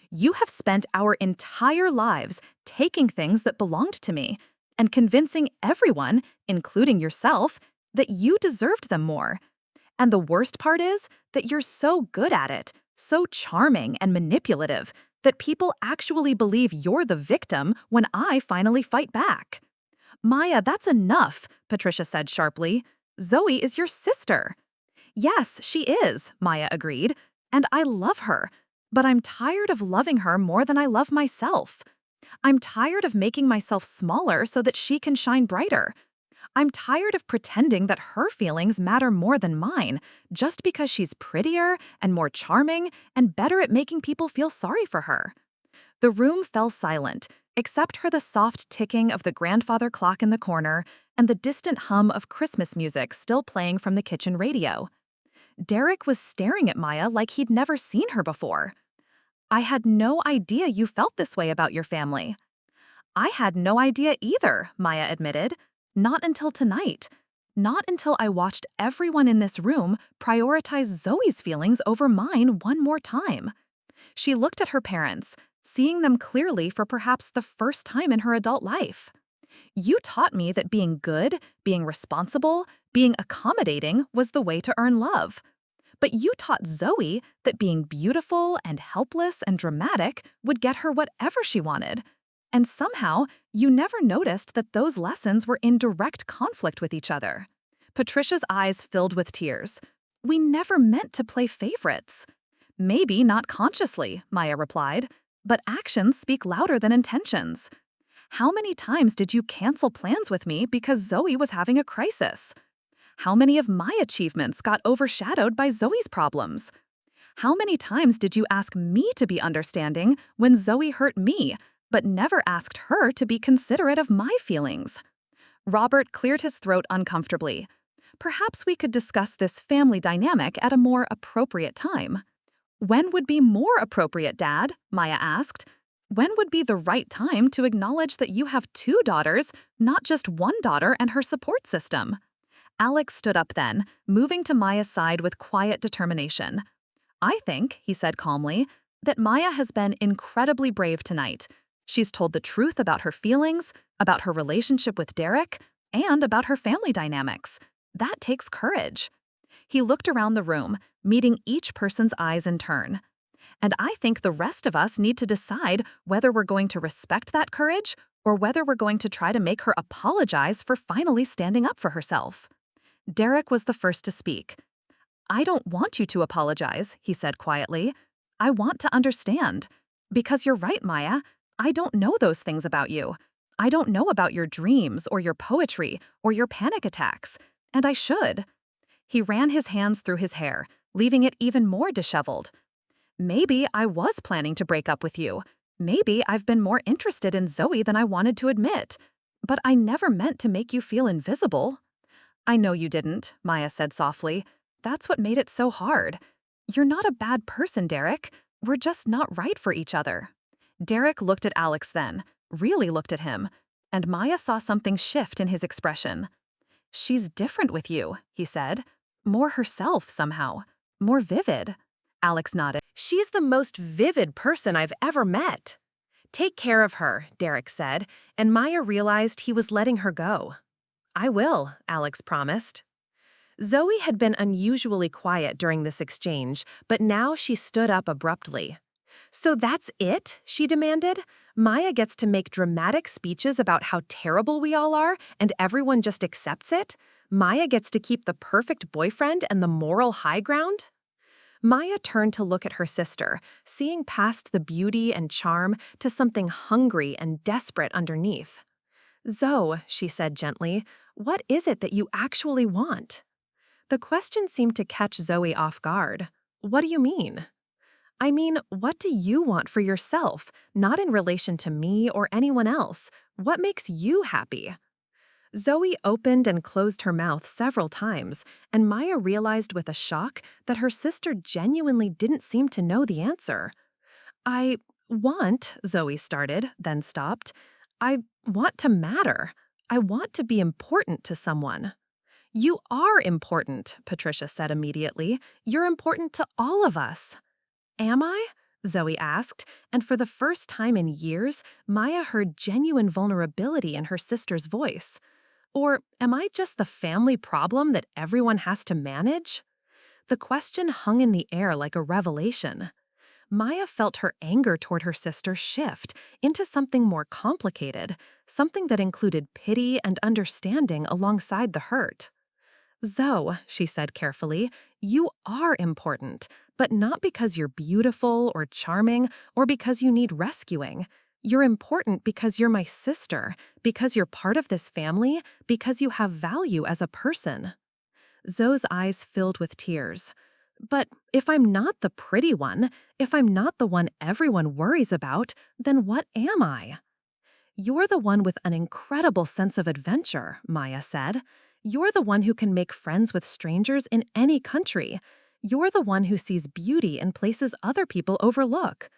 You have spent our entire lives taking things that belonged to me and convincing everyone, including yourself, that you deserved them more. And the worst part is that you're so good at it, so charming and manipulative, that people actually believe you're the victim when I finally fight back. Maya, that's enough, Patricia said sharply. Zoe is your sister. Yes, she is, Maya agreed, and I love her, but I'm tired of loving her more than I love myself. I'm tired of making myself smaller so that she can shine brighter. I'm tired of pretending that her feelings matter more than mine, just because she's prettier and more charming and better at making people feel sorry for her. The room fell silent, except for the soft ticking of the grandfather clock in the corner and the distant hum of Christmas music still playing from the kitchen radio. Derek was staring at Maya like he'd never seen her before. I had no idea you felt this way about your family. I had no idea either, Maya admitted. Not until tonight. Not until I watched everyone in this room prioritize Zoe's feelings over mine one more time. She looked at her parents, seeing them clearly for perhaps the first time in her adult life. You taught me that being good, being responsible, being accommodating was the way to earn love. But you taught Zoe that being beautiful and helpless and dramatic would get her whatever she wanted. And somehow, you never noticed that those lessons were in direct conflict with each other. Patricia's eyes filled with tears. We never meant to play favorites. Maybe not consciously, Maya replied, but actions speak louder than intentions. How many times did you cancel plans with me because Zoe was having a crisis? How many of my achievements got overshadowed by Zoe's problems? How many times did you ask me to be understanding when Zoe hurt me, but never asked her to be considerate of my feelings? Robert cleared his throat uncomfortably. Perhaps we could discuss this family dynamic at a more appropriate time. When would be more appropriate, Dad? Maya asked. When would be the right time to acknowledge that you have two daughters, not just one daughter and her support system? Alex stood up then, moving to Maya's side with quiet determination. I think, he said calmly, that Maya has been incredibly brave tonight. She's told the truth about her feelings, about her relationship with Derek, and about her family dynamics. That takes courage. He looked around the room, meeting each person's eyes in turn. And I think the rest of us need to decide whether we're going to respect that courage or whether we're going to try to make her apologize for finally standing up for herself. Derek was the first to speak. I don't want you to apologize, he said quietly. I want to understand. Because you're right, Maya. I don't know those things about you. I don't know about your dreams or your poetry or your panic attacks. And I should. He ran his hands through his hair, leaving it even more disheveled. Maybe I was planning to break up with you. Maybe I've been more interested in Zoe than I wanted to admit. But I never meant to make you feel invisible. I know you didn't, Maya said softly. That's what made it so hard. You're not a bad person, Derek. We're just not right for each other. Derek looked at Alex then, really looked at him, and Maya saw something shift in his expression. She's different with you, he said. More herself somehow. More vivid. Alex nodded. She's the most vivid person I've ever met. Take care of her, Derek said, and Maya realized he was letting her go. I will, Alex promised. Zoe had been unusually quiet during this exchange, but now she stood up abruptly. So that's it? She demanded. Maya gets to make dramatic speeches about how terrible we all are, and everyone just accepts it? Maya gets to keep the perfect boyfriend and the moral high ground? Maya turned to look at her sister, seeing past the beauty and charm to something hungry and desperate underneath. Zoe, she said gently, what is it that you actually want? The question seemed to catch Zoe off guard. What do you mean? I mean, what do you want for yourself, not in relation to me or anyone else? What makes you happy? Zoe opened and closed her mouth several times, and Maya realized with a shock that her sister genuinely didn't seem to know the answer. I want, Zoe started, then stopped. I want to matter. I want to be important to someone. You are important, Patricia said immediately. You're important to all of us. Am I? Zoe asked, and for the first time in years, Maya heard genuine vulnerability in her sister's voice. Or am I just the family problem that everyone has to manage? The question hung in the air like a revelation. Maya felt her anger toward her sister shift into something more complicated, something that included pity and understanding alongside the hurt. Zoe, she said carefully, you are important, but not because you're beautiful or charming or because you need rescuing. You're important because you're my sister, because you're part of this family, because you have value as a person. Zoe's eyes filled with tears. But if I'm not the pretty one, if I'm not the one everyone worries about, then what am I? You're the one with an incredible sense of adventure, Maya said. You're the one who can make friends with strangers in any country. You're the one who sees beauty in places other people overlook.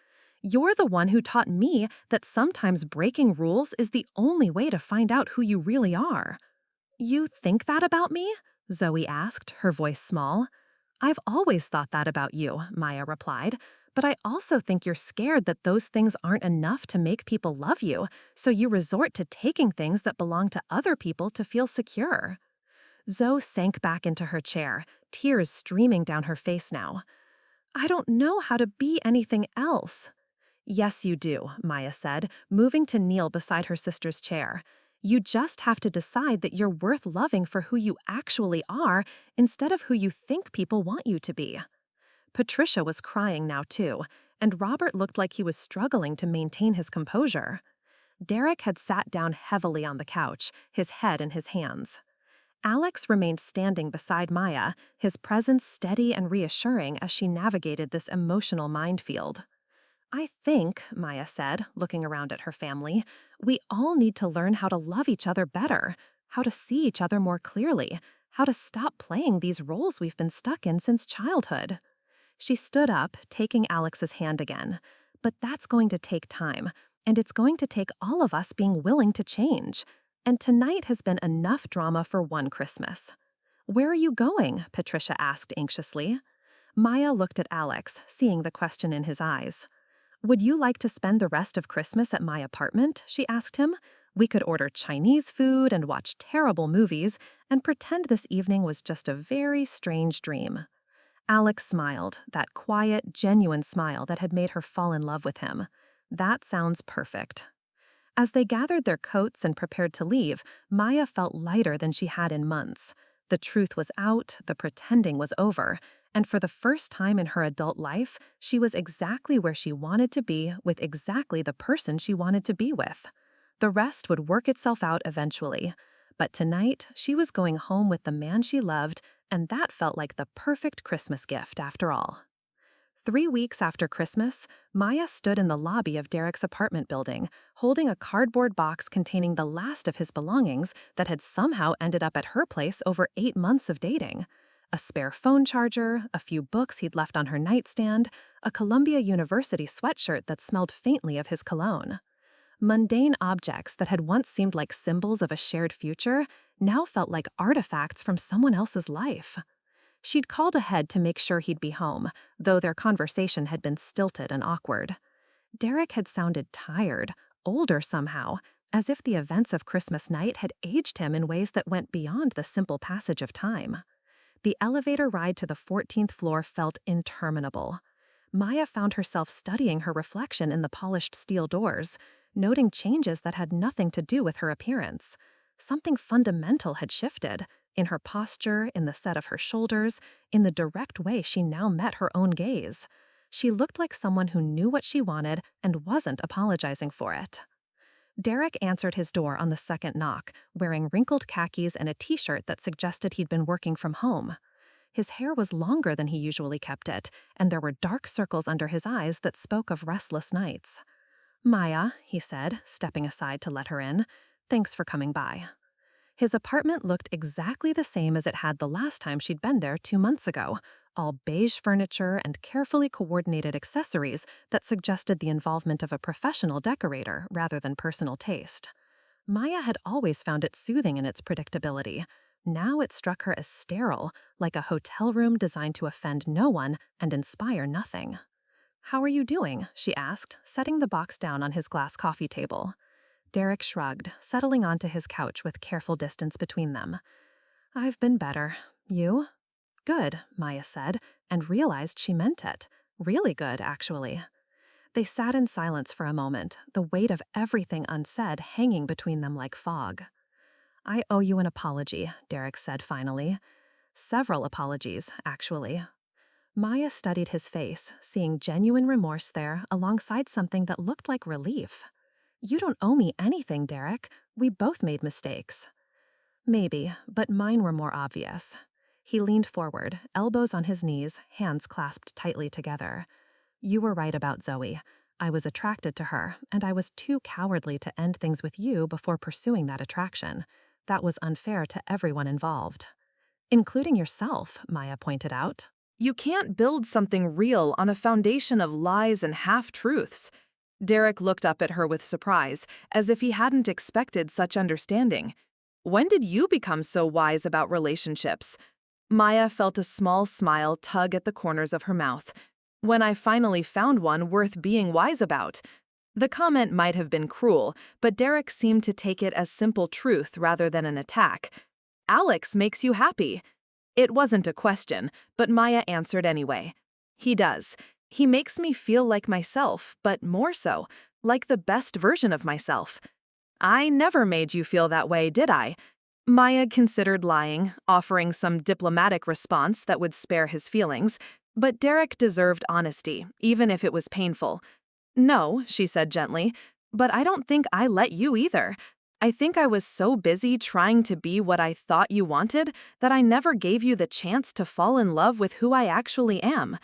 You're the one who taught me that sometimes breaking rules is the only way to find out who you really are. You think that about me? Zoe asked, her voice small. I've always thought that about you, Maya replied, but I also think you're scared that those things aren't enough to make people love you, so you resort to taking things that belong to other people to feel secure. Zoe sank back into her chair, tears streaming down her face now. I don't know how to be anything else. Yes, you do, Maya said, moving to kneel beside her sister's chair. You just have to decide that you're worth loving for who you actually are instead of who you think people want you to be. Patricia was crying now too, and Robert looked like he was struggling to maintain his composure. Derek had sat down heavily on the couch, his head in his hands. Alex remained standing beside Maya, his presence steady and reassuring as she navigated this emotional minefield. I think, Maya said, looking around at her family, we all need to learn how to love each other better, how to see each other more clearly, how to stop playing these roles we've been stuck in since childhood. She stood up, taking Alex's hand again. But that's going to take time, and it's going to take all of us being willing to change. And tonight has been enough drama for one Christmas. Where are you going? Patricia asked anxiously. Maya looked at Alex, seeing the question in his eyes. Would you like to spend the rest of Christmas at my apartment? She asked him. We could order Chinese food and watch terrible movies and pretend this evening was just a very strange dream. Alex smiled, that quiet, genuine smile that had made her fall in love with him. That sounds perfect. As they gathered their coats and prepared to leave, Maya felt lighter than she had in months. The truth was out, the pretending was over, and for the first time in her adult life, she was exactly where she wanted to be with exactly the person she wanted to be with. The rest would work itself out eventually. But tonight, she was going home with the man she loved, and that felt like the perfect Christmas gift after all. 3 weeks after Christmas, Maya stood in the lobby of Derek's apartment building, holding a cardboard box containing the last of his belongings that had somehow ended up at her place over 8 months of dating. A spare phone charger, a few books he'd left on her nightstand, a Columbia University sweatshirt that smelled faintly of his cologne. Mundane objects that had once seemed like symbols of a shared future now felt like artifacts from someone else's life. She'd called ahead to make sure he'd be home, though their conversation had been stilted and awkward. Derek had sounded tired, older somehow, as if the events of Christmas night had aged him in ways that went beyond the simple passage of time. The elevator ride to the 14th floor felt interminable. Maya found herself studying her reflection in the polished steel doors, noting changes that had nothing to do with her appearance. Something fundamental had shifted, in her posture, in the set of her shoulders, in the direct way she now met her own gaze. She looked like someone who knew what she wanted and wasn't apologizing for it. Derek answered his door on the second knock, wearing wrinkled khakis and a t-shirt that suggested he'd been working from home. His hair was longer than he usually kept it, and there were dark circles under his eyes that spoke of restless nights. "Maya," he said, stepping aside to let her in, "thanks for coming by." His apartment looked exactly the same as it had the last time she'd been there 2 months ago, all beige furniture and carefully coordinated accessories that suggested the involvement of a professional decorator rather than personal taste. Maya had always found it soothing in its predictability. Now it struck her as sterile, like a hotel room designed to offend no one and inspire nothing. "How are you doing?" she asked, setting the box down on his glass coffee table. Derek shrugged, settling onto his couch with careful distance between them. "I've been better. You?" "Good," Maya said, and realized she meant it. Really good, actually. They sat in silence for a moment, the weight of everything unsaid hanging between them like fog. "I owe you an apology," Derek said finally. "Several apologies, actually." Maya studied his face, seeing genuine remorse there alongside something that looked like relief. "You don't owe me anything, Derek. We both made mistakes." "Maybe, but mine were more obvious." He leaned forward, elbows on his knees, hands clasped tightly together. "You were right about Zoe. I was attracted to her, and I was too cowardly to end things with you before pursuing that attraction. That was unfair to everyone involved." "Including yourself," Maya pointed out. You can't build something real on a foundation of lies and half-truths. Derek looked up at her with surprise, as if he hadn't expected such understanding. "When did you become so wise about relationships?" Maya felt a small smile tug at the corners of her mouth. When I finally found one worth being wise about. The comment might have been cruel, but Derek seemed to take it as simple truth rather than an attack. Alex makes you happy. It wasn't a question, but Maya answered anyway. He does. He makes me feel like myself, but more so, like the best version of myself. I never made you feel that way, did I? Maya considered lying, offering some diplomatic response that would spare his feelings, but Derek deserved honesty, even if it was painful. No, she said gently, but I don't think I let you either. I think I was so busy trying to be what I thought you wanted that I never gave you the chance to fall in love with who I actually am.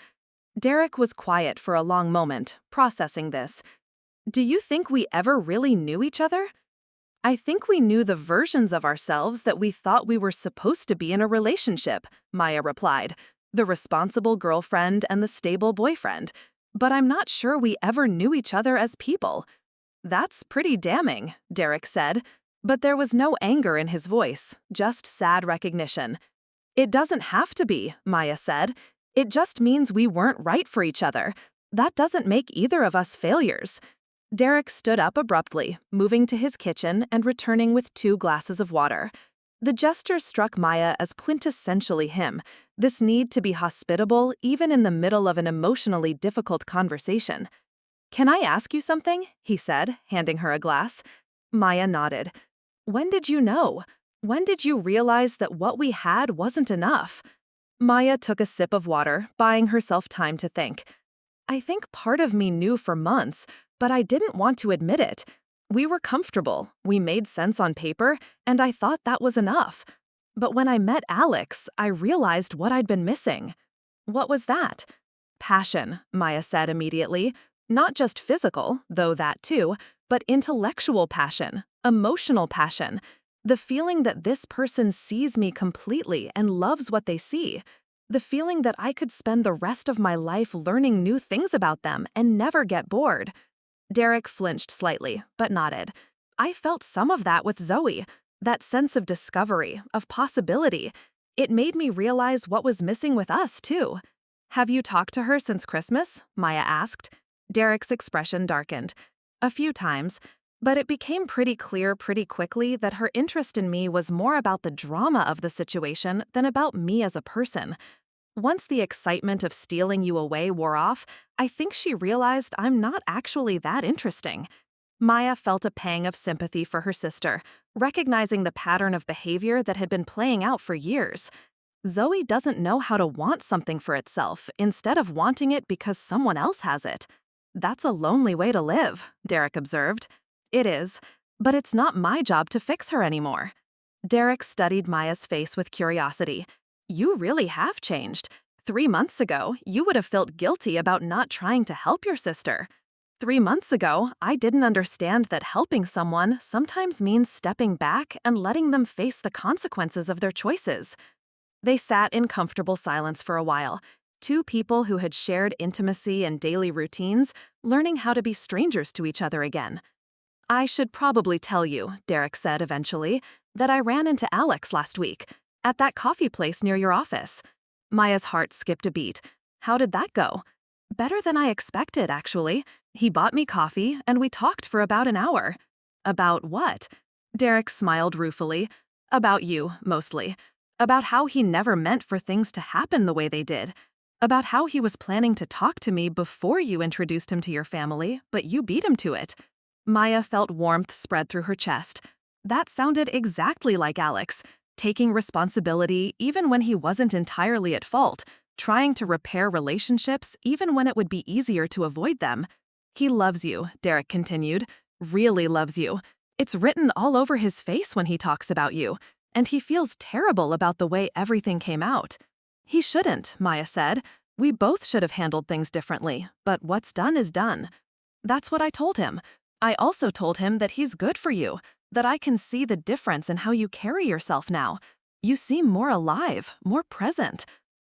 Derek was quiet for a long moment, processing this. Do you think we ever really knew each other? I think we knew the versions of ourselves that we thought we were supposed to be in a relationship, Maya replied. The responsible girlfriend and the stable boyfriend. But I'm not sure we ever knew each other as people. That's pretty damning, Derek said, but there was no anger in his voice, just sad recognition. It doesn't have to be, Maya said. It just means we weren't right for each other. That doesn't make either of us failures. Derek stood up abruptly, moving to his kitchen and returning with 2 glasses of water. The gesture struck Maya as quintessentially him, this need to be hospitable even in the middle of an emotionally difficult conversation. Can I ask you something? He said, handing her a glass. Maya nodded. When did you know? When did you realize that what we had wasn't enough? Maya took a sip of water, buying herself time to think. I think part of me knew for months, but I didn't want to admit it. We were comfortable, we made sense on paper, and I thought that was enough. But when I met Alex, I realized what I'd been missing. What was that? Passion, Maya said immediately. Not just physical, though that too, but intellectual passion, emotional passion. The feeling that this person sees me completely and loves what they see. The feeling that I could spend the rest of my life learning new things about them and never get bored. Derek flinched slightly, but nodded. I felt some of that with Zoe. That sense of discovery, of possibility. It made me realize what was missing with us, too. Have you talked to her since Christmas? Maya asked. Derek's expression darkened. A few times, but it became pretty clear pretty quickly that her interest in me was more about the drama of the situation than about me as a person. Once the excitement of stealing you away wore off, I think she realized I'm not actually that interesting. Maya felt a pang of sympathy for her sister, recognizing the pattern of behavior that had been playing out for years. Zoe doesn't know how to want something for itself instead of wanting it because someone else has it. That's a lonely way to live, Derek observed. It is, but it's not my job to fix her anymore. Derek studied Maya's face with curiosity. You really have changed. 3 months ago, you would have felt guilty about not trying to help your sister. 3 months ago, I didn't understand that helping someone sometimes means stepping back and letting them face the consequences of their choices. They sat in comfortable silence for a while, 2 people who had shared intimacy and daily routines, learning how to be strangers to each other again. I should probably tell you, Derek said eventually, that I ran into Alex last week, at that coffee place near your office. Maya's heart skipped a beat. How did that go? Better than I expected, actually. He bought me coffee, and we talked for about an hour. About what? Derek smiled ruefully. About you, mostly. About how he never meant for things to happen the way they did. About how he was planning to talk to me before you introduced him to your family, but you beat him to it. Maya felt warmth spread through her chest. That sounded exactly like Alex, taking responsibility even when he wasn't entirely at fault, trying to repair relationships even when it would be easier to avoid them. He loves you, Derek continued, really loves you. It's written all over his face when he talks about you, and he feels terrible about the way everything came out. He shouldn't, Maya said. We both should have handled things differently, but what's done is done. That's what I told him. I also told him that he's good for you, that I can see the difference in how you carry yourself now. You seem more alive, more present.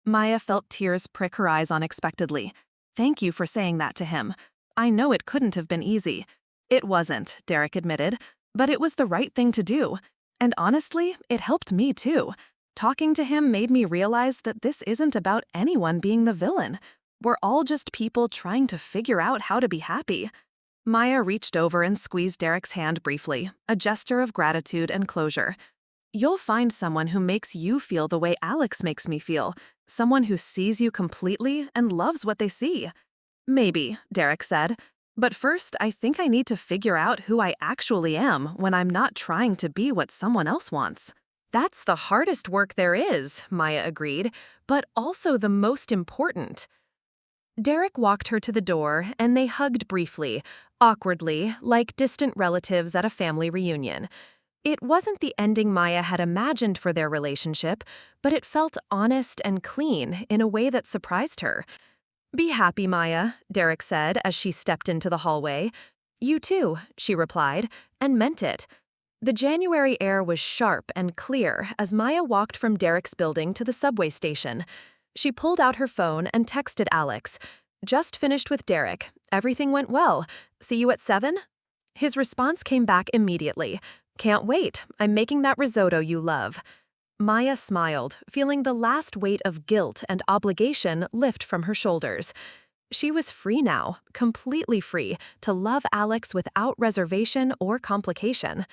Maya felt tears prick her eyes unexpectedly. Thank you for saying that to him. I know it couldn't have been easy. It wasn't, Derek admitted, but it was the right thing to do. And honestly, it helped me too. Talking to him made me realize that this isn't about anyone being the villain. We're all just people trying to figure out how to be happy. Maya reached over and squeezed Derek's hand briefly, a gesture of gratitude and closure. You'll find someone who makes you feel the way Alex makes me feel, someone who sees you completely and loves what they see. Maybe, Derek said. But first, I think I need to figure out who I actually am when I'm not trying to be what someone else wants. That's the hardest work there is, Maya agreed, but also the most important. Derek walked her to the door, and they hugged briefly, awkwardly, like distant relatives at a family reunion. It wasn't the ending Maya had imagined for their relationship, but it felt honest and clean in a way that surprised her. Be happy, Maya, Derek said as she stepped into the hallway. You too, she replied, and meant it. The January air was sharp and clear as Maya walked from Derek's building to the subway station. She pulled out her phone and texted Alex. Just finished with Derek. Everything went well. See you at 7? His response came back immediately. Can't wait. I'm making that risotto you love. Maya smiled, feeling the last weight of guilt and obligation lift from her shoulders. She was free now, completely free, to love Alex without reservation or complication.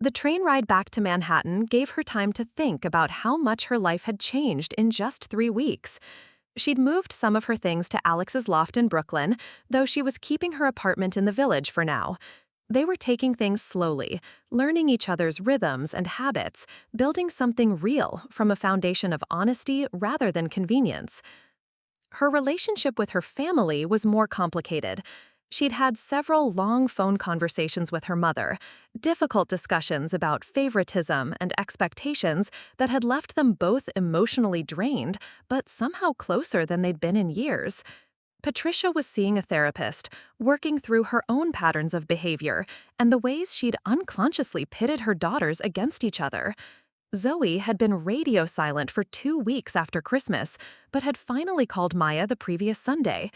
The train ride back to Manhattan gave her time to think about how much her life had changed in just 3 weeks. She'd moved some of her things to Alex's loft in Brooklyn, though she was keeping her apartment in the village for now. They were taking things slowly, learning each other's rhythms and habits, building something real from a foundation of honesty rather than convenience. Her relationship with her family was more complicated. She'd had several long phone conversations with her mother, difficult discussions about favoritism and expectations that had left them both emotionally drained, but somehow closer than they'd been in years. Patricia was seeing a therapist, working through her own patterns of behavior and the ways she'd unconsciously pitted her daughters against each other. Zoe had been radio silent for 2 weeks after Christmas, but had finally called Maya the previous Sunday.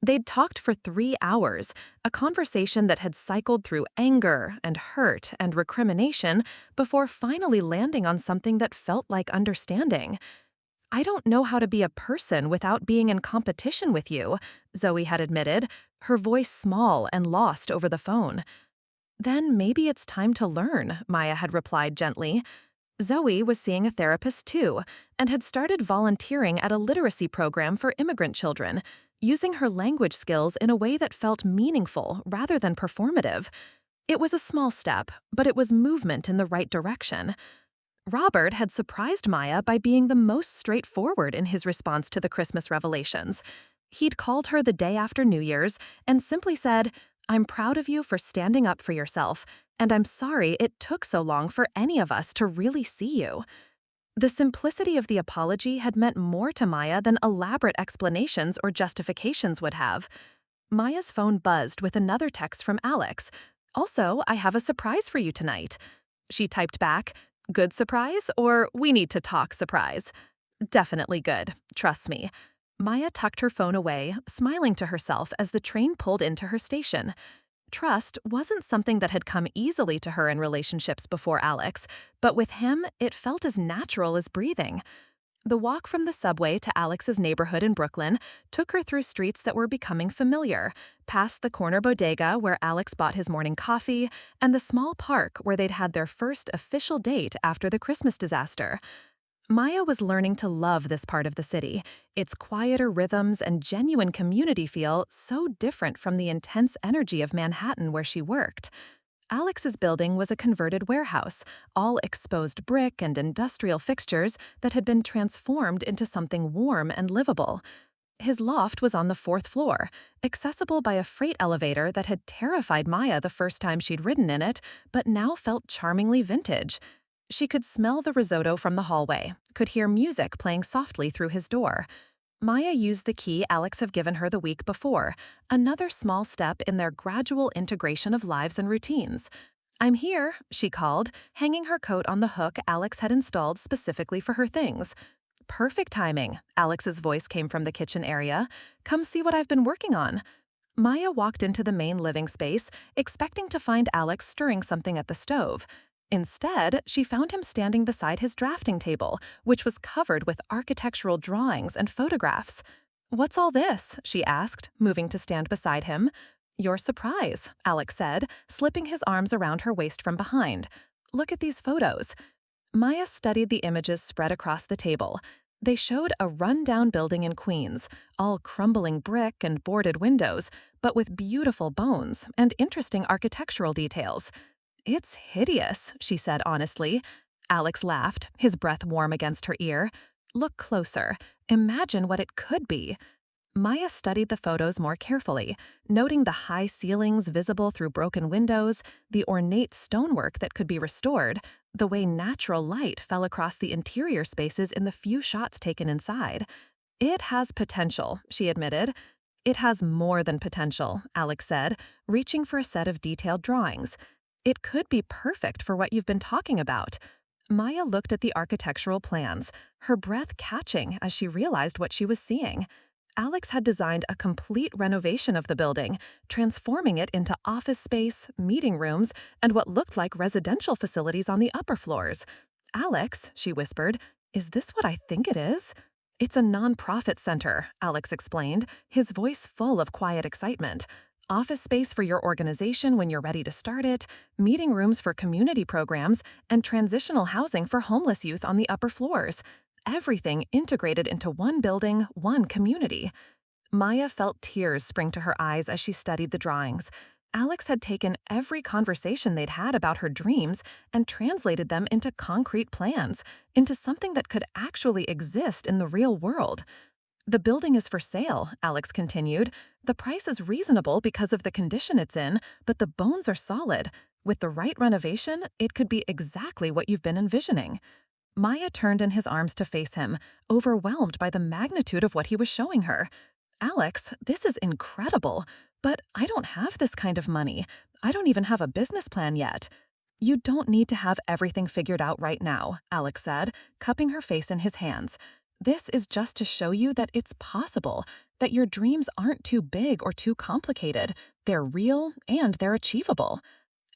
They'd talked for 3 hours, a conversation that had cycled through anger and hurt and recrimination before finally landing on something that felt like understanding. I don't know how to be a person without being in competition with you, Zoe had admitted, her voice small and lost over the phone. Then maybe it's time to learn, Maya had replied gently. Zoe was seeing a therapist too, and had started volunteering at a literacy program for immigrant children, using her language skills in a way that felt meaningful rather than performative. It was a small step, but it was movement in the right direction. Robert had surprised Maya by being the most straightforward in his response to the Christmas revelations. He'd called her the day after New Year's and simply said, "I'm proud of you for standing up for yourself, and I'm sorry it took so long for any of us to really see you." The simplicity of the apology had meant more to Maya than elaborate explanations or justifications would have. Maya's phone buzzed with another text from Alex. "Also, I have a surprise for you tonight." She typed back, "Good surprise or we need to talk surprise?" "Definitely good, trust me." Maya tucked her phone away, smiling to herself as the train pulled into her station. Trust wasn't something that had come easily to her in relationships before Alex, but with him, it felt as natural as breathing. The walk from the subway to Alex's neighborhood in Brooklyn took her through streets that were becoming familiar, past the corner bodega where Alex bought his morning coffee, and the small park where they'd had their first official date after the Christmas disaster. Maya was learning to love this part of the city, its quieter rhythms and genuine community feel so different from the intense energy of Manhattan where she worked. Alex's building was a converted warehouse, all exposed brick and industrial fixtures that had been transformed into something warm and livable. His loft was on the 4th floor, accessible by a freight elevator that had terrified Maya the first time she'd ridden in it, but now felt charmingly vintage. She could smell the risotto from the hallway, could hear music playing softly through his door. Maya used the key Alex had given her the week before, another small step in their gradual integration of lives and routines. "I'm here," she called, hanging her coat on the hook Alex had installed specifically for her things. "Perfect timing," Alex's voice came from the kitchen area. "Come see what I've been working on." Maya walked into the main living space, expecting to find Alex stirring something at the stove. Instead, she found him standing beside his drafting table, which was covered with architectural drawings and photographs. "What's all this?" she asked, moving to stand beside him. "Your surprise," Alex said, slipping his arms around her waist from behind. "Look at these photos." Maya studied the images spread across the table. They showed a run-down building in Queens, all crumbling brick and boarded windows, but with beautiful bones and interesting architectural details. "It's hideous," she said honestly. Alex laughed, his breath warm against her ear. "Look closer. Imagine what it could be." Maya studied the photos more carefully, noting the high ceilings visible through broken windows, the ornate stonework that could be restored, the way natural light fell across the interior spaces in the few shots taken inside. "It has potential," she admitted. "It has more than potential," Alex said, reaching for a set of detailed drawings. "It could be perfect for what you've been talking about." Maya looked at the architectural plans, her breath catching as she realized what she was seeing. Alex had designed a complete renovation of the building, transforming it into office space, meeting rooms, and what looked like residential facilities on the upper floors. "Alex," she whispered, "is this what I think it is?" "It's a nonprofit center," Alex explained, his voice full of quiet excitement. "Office space for your organization when you're ready to start it, meeting rooms for community programs, and transitional housing for homeless youth on the upper floors. Everything integrated into one building, one community." Maya felt tears spring to her eyes as she studied the drawings. Alex had taken every conversation they'd had about her dreams and translated them into concrete plans, into something that could actually exist in the real world. "The building is for sale," Alex continued. "The price is reasonable because of the condition it's in, but the bones are solid. With the right renovation, it could be exactly what you've been envisioning." Maya turned in his arms to face him, overwhelmed by the magnitude of what he was showing her. "Alex, this is incredible, but I don't have this kind of money. I don't even have a business plan yet." "You don't need to have everything figured out right now," Alex said, cupping her face in his hands. "This is just to show you that it's possible, that your dreams aren't too big or too complicated. They're real and they're achievable."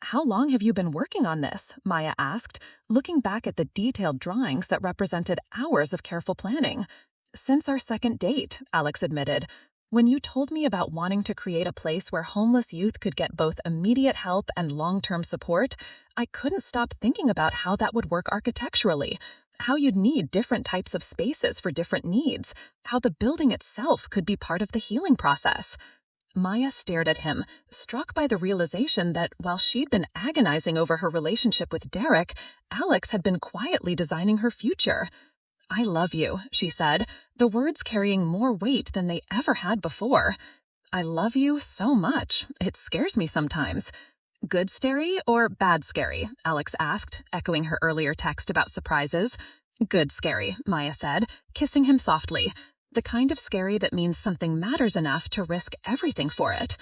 "How long have you been working on this?" Maya asked, looking back at the detailed drawings that represented hours of careful planning. "Since our second date," Alex admitted. "When you told me about wanting to create a place where homeless youth could get both immediate help and long-term support, I couldn't stop thinking about how that would work architecturally, how you'd need different types of spaces for different needs, how the building itself could be part of the healing process." Maya stared at him, struck by the realization that while she'd been agonizing over her relationship with Derek, Alex had been quietly designing her future. "I love you," she said, the words carrying more weight than they ever had before. "I love you so much. It scares me sometimes." "Good scary or bad scary?" Alex asked, echoing her earlier text about surprises. "Good scary," Maya said, kissing him softly. "The kind of scary that means something matters enough to risk everything for it."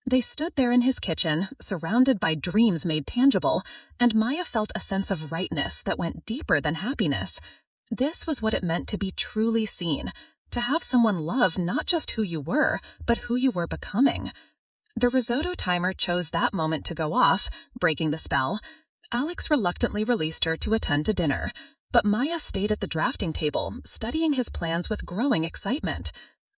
They stood there in his kitchen, surrounded by dreams made tangible, and Maya felt a sense of rightness that went deeper than happiness. This was what it meant to be truly seen, to have someone love not just who you were, but who you were becoming. The risotto timer chose that moment to go off, breaking the spell. Alex reluctantly released her to attend to dinner, but Maya stayed at the drafting table, studying his plans with growing excitement.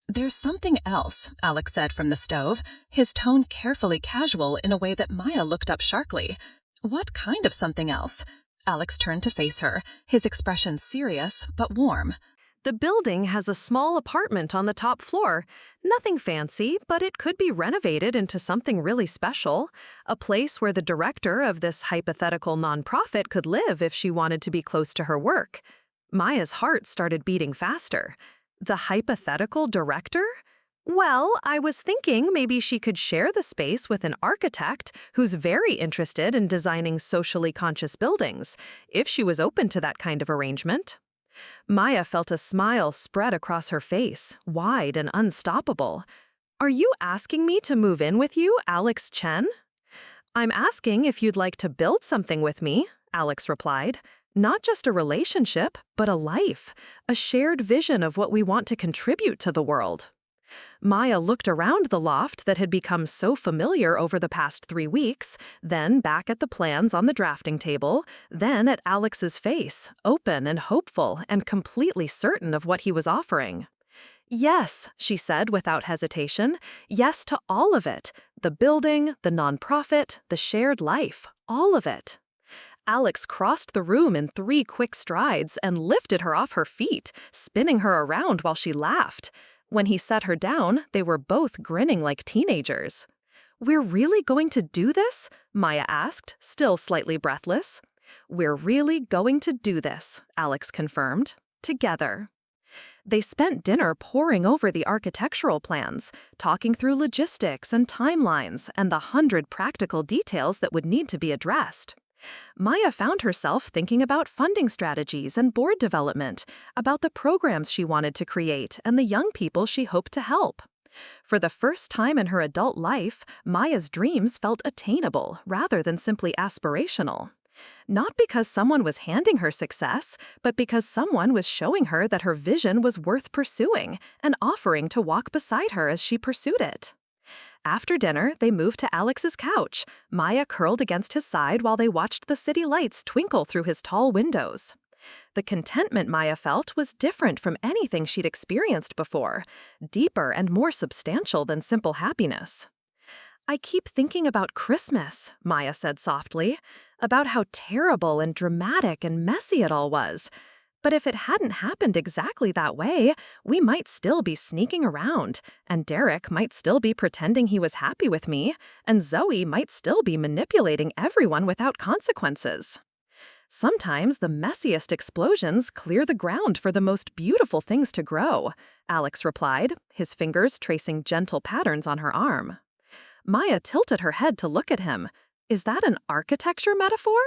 "There's something else," Alex said from the stove, his tone carefully casual in a way that Maya looked up sharply. "What kind of something else?" Alex turned to face her, his expression serious but warm. The building has a small apartment on the top floor. Nothing fancy, but it could be renovated into something really special. A place where the director of this hypothetical nonprofit could live if she wanted to be close to her work. Maya's heart started beating faster. The hypothetical director? Well, I was thinking maybe she could share the space with an architect who's very interested in designing socially conscious buildings, if she was open to that kind of arrangement. Maya felt a smile spread across her face, wide and unstoppable. "Are you asking me to move in with you, Alex Chen?" "I'm asking if you'd like to build something with me," Alex replied. "Not just a relationship, but a life, a shared vision of what we want to contribute to the world." Maya looked around the loft that had become so familiar over the past 3 weeks, then back at the plans on the drafting table, then at Alex's face, open and hopeful and completely certain of what he was offering. Yes, she said without hesitation. Yes to all of it. The building, the nonprofit, the shared life, all of it. Alex crossed the room in 3 quick strides and lifted her off her feet, spinning her around while she laughed. When he set her down, they were both grinning like teenagers. "We're really going to do this?" Maya asked, still slightly breathless. "We're really going to do this," Alex confirmed. "Together." They spent dinner poring over the architectural plans, talking through logistics and timelines and the 100 practical details that would need to be addressed. Maya found herself thinking about funding strategies and board development, about the programs she wanted to create and the young people she hoped to help. For the first time in her adult life, Maya's dreams felt attainable rather than simply aspirational. Not because someone was handing her success, but because someone was showing her that her vision was worth pursuing and offering to walk beside her as she pursued it. After dinner, they moved to Alex's couch, Maya curled against his side while they watched the city lights twinkle through his tall windows. The contentment Maya felt was different from anything she'd experienced before, deeper and more substantial than simple happiness. "I keep thinking about Christmas," Maya said softly, "about how terrible and dramatic and messy it all was. But if it hadn't happened exactly that way, we might still be sneaking around, and Derek might still be pretending he was happy with me, and Zoe might still be manipulating everyone without consequences. Sometimes the messiest explosions clear the ground for the most beautiful things to grow," Alex replied, his fingers tracing gentle patterns on her arm. Maya tilted her head to look at him. "Is that an architecture metaphor?"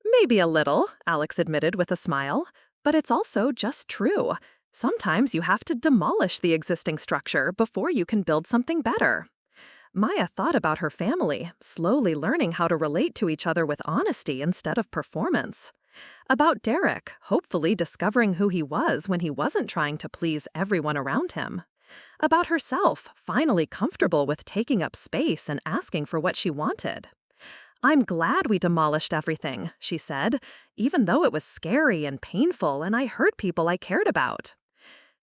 "Maybe a little," Alex admitted with a smile. "But it's also just true. Sometimes you have to demolish the existing structure before you can build something better." Maya thought about her family, slowly learning how to relate to each other with honesty instead of performance. About Derek, hopefully discovering who he was when he wasn't trying to please everyone around him. About herself, finally comfortable with taking up space and asking for what she wanted. "I'm glad we demolished everything," she said, "even though it was scary and painful and I hurt people I cared about."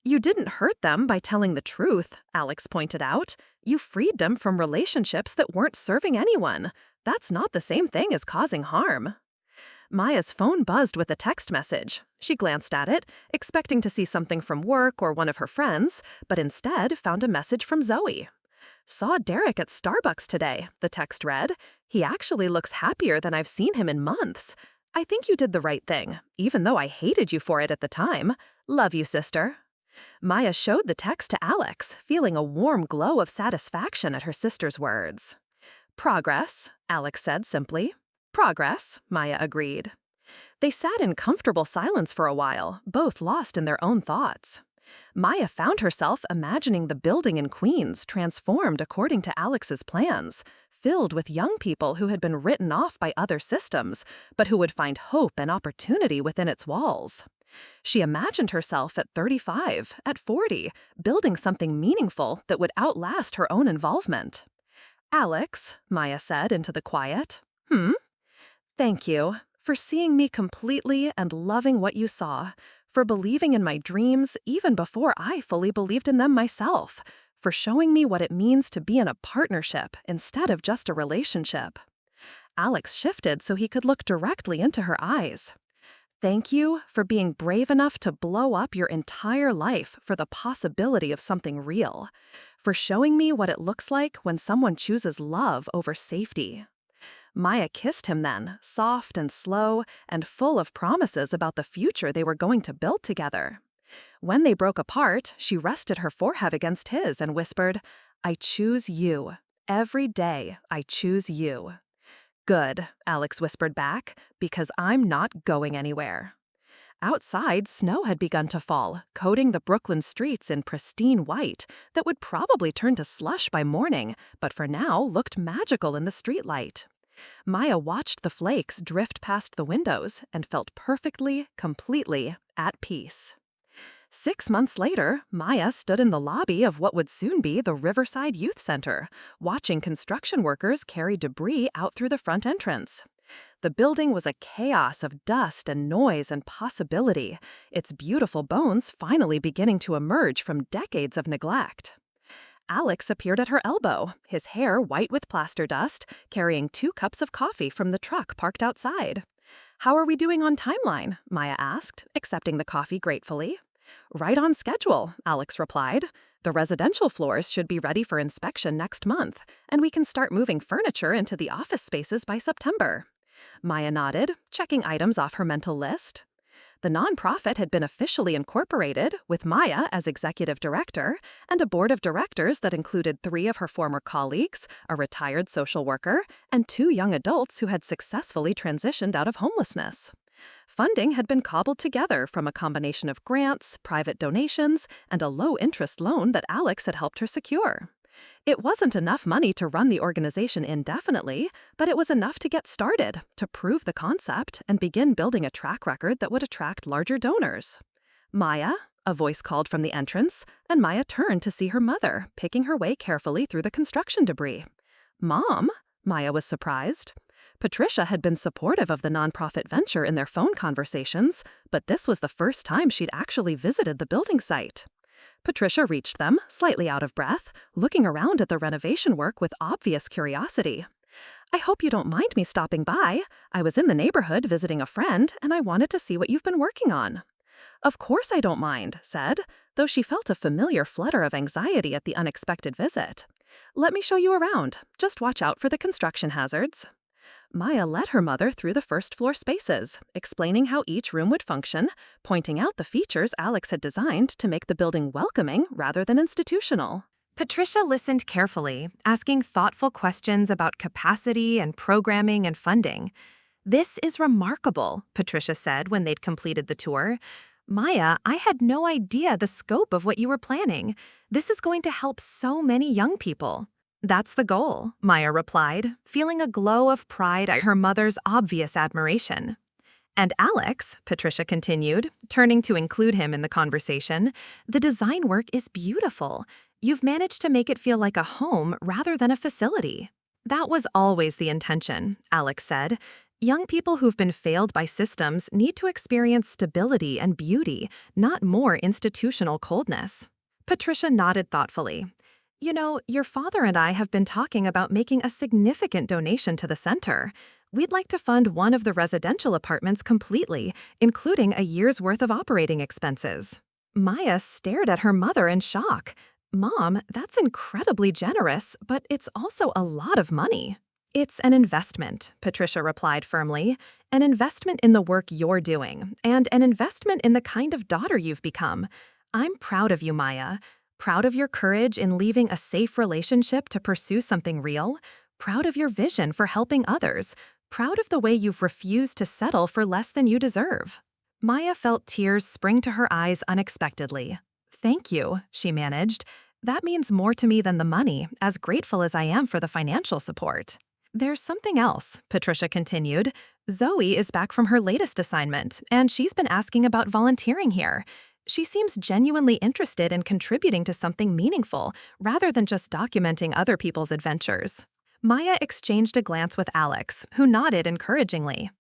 "You didn't hurt them by telling the truth," Alex pointed out. "You freed them from relationships that weren't serving anyone. That's not the same thing as causing harm." Maya's phone buzzed with a text message. She glanced at it, expecting to see something from work or one of her friends, but instead found a message from Zoe. "Saw Derek at Starbucks today," the text read. "He actually looks happier than I've seen him in months. I think you did the right thing, even though I hated you for it at the time. Love you, sister." Maya showed the text to Alex, feeling a warm glow of satisfaction at her sister's words. "Progress," Alex said simply. "Progress," Maya agreed. They sat in comfortable silence for a while, both lost in their own thoughts. Maya found herself imagining the building in Queens transformed according to Alex's plans, filled with young people who had been written off by other systems, but who would find hope and opportunity within its walls. She imagined herself at 35, at 40, building something meaningful that would outlast her own involvement. "Alex," Maya said into the quiet. "Thank you for seeing me completely and loving what you saw, for believing in my dreams even before I fully believed in them myself, for showing me what it means to be in a partnership instead of just a relationship." Alex shifted so he could look directly into her eyes. "Thank you for being brave enough to blow up your entire life for the possibility of something real, for showing me what it looks like when someone chooses love over safety." Maya kissed him then, soft and slow and full of promises about the future they were going to build together. When they broke apart, she rested her forehead against his and whispered, "I choose you. Every day, I choose you." "Good," Alex whispered back, "because I'm not going anywhere." Outside, snow had begun to fall, coating the Brooklyn streets in pristine white that would probably turn to slush by morning, but for now looked magical in the streetlight. Maya watched the flakes drift past the windows and felt perfectly, completely at peace. 6 months later, Maya stood in the lobby of what would soon be the Riverside Youth Center, watching construction workers carry debris out through the front entrance. The building was a chaos of dust and noise and possibility, its beautiful bones finally beginning to emerge from decades of neglect. Alex appeared at her elbow, his hair white with plaster dust, carrying 2 cups of coffee from the truck parked outside. "How are we doing on timeline?" Maya asked, accepting the coffee gratefully. "Right on schedule," Alex replied. "The residential floors should be ready for inspection next month, and we can start moving furniture into the office spaces by September." Maya nodded, checking items off her mental list. The nonprofit had been officially incorporated, with Maya as executive director, and a board of directors that included 3 of her former colleagues, a retired social worker, and 2 young adults who had successfully transitioned out of homelessness. Funding had been cobbled together from a combination of grants, private donations, and a low-interest loan that Alex had helped her secure. It wasn't enough money to run the organization indefinitely, but it was enough to get started, to prove the concept, and begin building a track record that would attract larger donors. "Maya?" a voice called from the entrance, and Maya turned to see her mother, picking her way carefully through the construction debris. "Mom?" Maya was surprised. Patricia had been supportive of the nonprofit venture in their phone conversations, but this was the first time she'd actually visited the building site. Patricia reached them, slightly out of breath, looking around at the renovation work with obvious curiosity. "I hope you don't mind me stopping by. I was in the neighborhood visiting a friend, and I wanted to see what you've been working on." "Of course I don't mind," said, though she felt a familiar flutter of anxiety at the unexpected visit. "Let me show you around. Just watch out for the construction hazards." Maya led her mother through the first-floor spaces, explaining how each room would function, pointing out the features Alex had designed to make the building welcoming rather than institutional. Patricia listened carefully, asking thoughtful questions about capacity and programming and funding. "This is remarkable," Patricia said when they'd completed the tour. "Maya, I had no idea the scope of what you were planning. This is going to help so many young people." "That's the goal," Maya replied, feeling a glow of pride at her mother's obvious admiration. "And Alex," Patricia continued, turning to include him in the conversation, "the design work is beautiful. You've managed to make it feel like a home rather than a facility." "That was always the intention," Alex said. "Young people who've been failed by systems need to experience stability and beauty, not more institutional coldness." Patricia nodded thoughtfully. "You know, your father and I have been talking about making a significant donation to the center. We'd like to fund one of the residential apartments completely, including a year's worth of operating expenses." Maya stared at her mother in shock. "Mom, that's incredibly generous, but it's also a lot of money." "It's an investment," Patricia replied firmly. "An investment in the work you're doing, and an investment in the kind of daughter you've become. I'm proud of you, Maya. Proud of your courage in leaving a safe relationship to pursue something real. Proud of your vision for helping others. Proud of the way you've refused to settle for less than you deserve." Maya felt tears spring to her eyes unexpectedly. "Thank you," she managed. "That means more to me than the money, as grateful as I am for the financial support." "There's something else," Patricia continued. "Zoe is back from her latest assignment, and she's been asking about volunteering here. She seems genuinely interested in contributing to something meaningful, rather than just documenting other people's adventures." Maya exchanged a glance with Alex, who nodded encouragingly.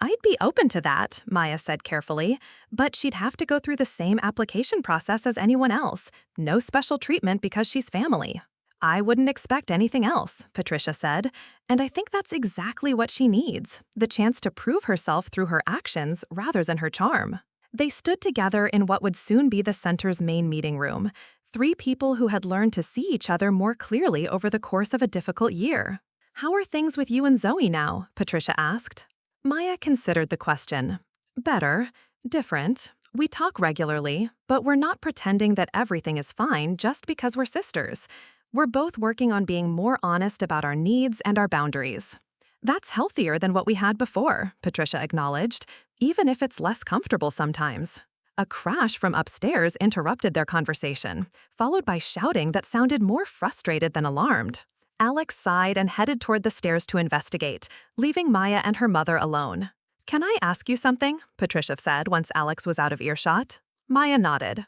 "I'd be open to that," Maya said carefully, "but she'd have to go through the same application process as anyone else. No special treatment because she's family." "I wouldn't expect anything else," Patricia said, "and I think that's exactly what she needs, the chance to prove herself through her actions rather than her charm." They stood together in what would soon be the center's main meeting room, 3 people who had learned to see each other more clearly over the course of a difficult year. "How are things with you and Zoe now?" Patricia asked. Maya considered the question. "Better. Different. We talk regularly, but we're not pretending that everything is fine just because we're sisters. We're both working on being more honest about our needs and our boundaries." "That's healthier than what we had before," Patricia acknowledged, "even if it's less comfortable sometimes." A crash from upstairs interrupted their conversation, followed by shouting that sounded more frustrated than alarmed. Alex sighed and headed toward the stairs to investigate, leaving Maya and her mother alone. "Can I ask you something?" Patricia said once Alex was out of earshot. Maya nodded.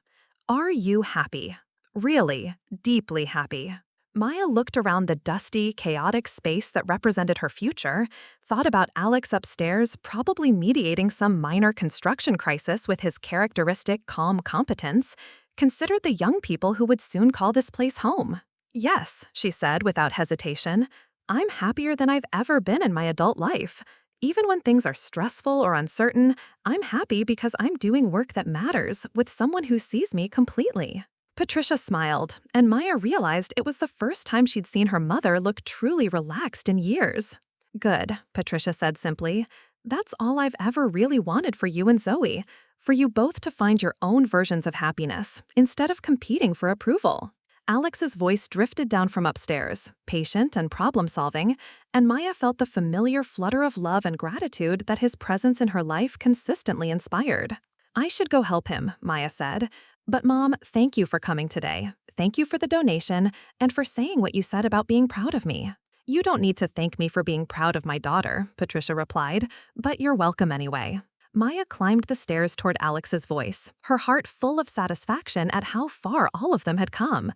Are you happy? Really, deeply happy? Maya looked around the dusty, chaotic space that represented her future, thought about Alex upstairs probably mediating some minor construction crisis with his characteristic calm competence, considered the young people who would soon call this place home. Yes, she said without hesitation, I'm happier than I've ever been in my adult life. Even when things are stressful or uncertain, I'm happy because I'm doing work that matters with someone who sees me completely. Patricia smiled, and Maya realized it was the first time she'd seen her mother look truly relaxed in years. Good, Patricia said simply. That's all I've ever really wanted for you and Zoe, for you both to find your own versions of happiness instead of competing for approval. Alex's voice drifted down from upstairs, patient and problem-solving, and Maya felt the familiar flutter of love and gratitude that his presence in her life consistently inspired. I should go help him, Maya said. But Mom, thank you for coming today. Thank you for the donation and for saying what you said about being proud of me. You don't need to thank me for being proud of my daughter, Patricia replied, but you're welcome anyway. Maya climbed the stairs toward Alex's voice, her heart full of satisfaction at how far all of them had come.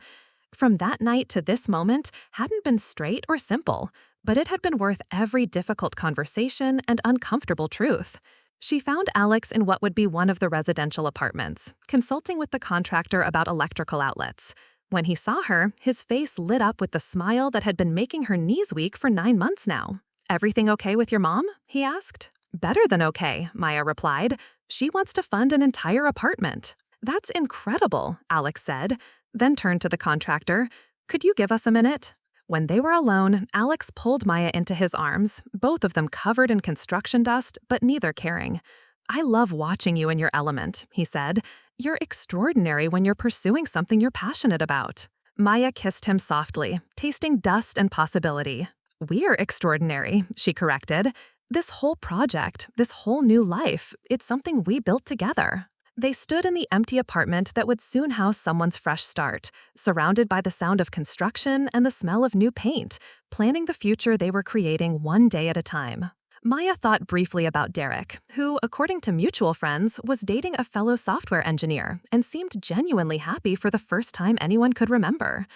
From that night to this moment hadn't been straight or simple, but it had been worth every difficult conversation and uncomfortable truth. She found Alex in what would be one of the residential apartments, consulting with the contractor about electrical outlets. When he saw her, his face lit up with the smile that had been making her knees weak for 9 months now. Everything okay with your mom? He asked. Better than okay, Maya replied. She wants to fund an entire apartment. That's incredible, Alex said, then turned to the contractor. Could you give us a minute? When they were alone, Alex pulled Maya into his arms, both of them covered in construction dust, but neither caring. I love watching you in your element, he said. You're extraordinary when you're pursuing something you're passionate about. Maya kissed him softly, tasting dust and possibility. We're extraordinary, she corrected. This whole project, this whole new life, it's something we built together. They stood in the empty apartment that would soon house someone's fresh start, surrounded by the sound of construction and the smell of new paint, planning the future they were creating one day at a time. Maya thought briefly about Derek, who, according to mutual friends, was dating a fellow software engineer and seemed genuinely happy for the first time anyone could remember.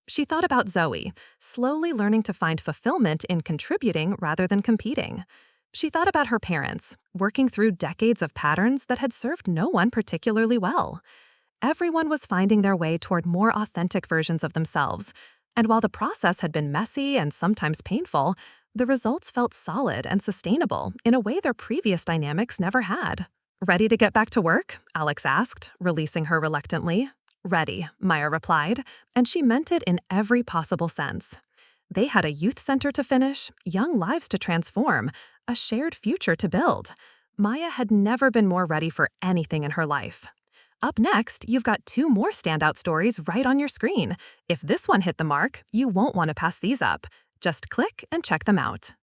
She thought about Zoe, slowly learning to find fulfillment in contributing rather than competing. She thought about her parents, working through decades of patterns that had served no one particularly well. Everyone was finding their way toward more authentic versions of themselves, and while the process had been messy and sometimes painful, the results felt solid and sustainable in a way their previous dynamics never had. Ready to get back to work? Alex asked, releasing her reluctantly. Ready, Maya replied, and she meant it in every possible sense. They had a youth center to finish, young lives to transform, a shared future to build. Maya had never been more ready for anything in her life. Up next, you've got 2 more standout stories right on your screen. If this one hit the mark, you won't want to pass these up. Just click and check them out.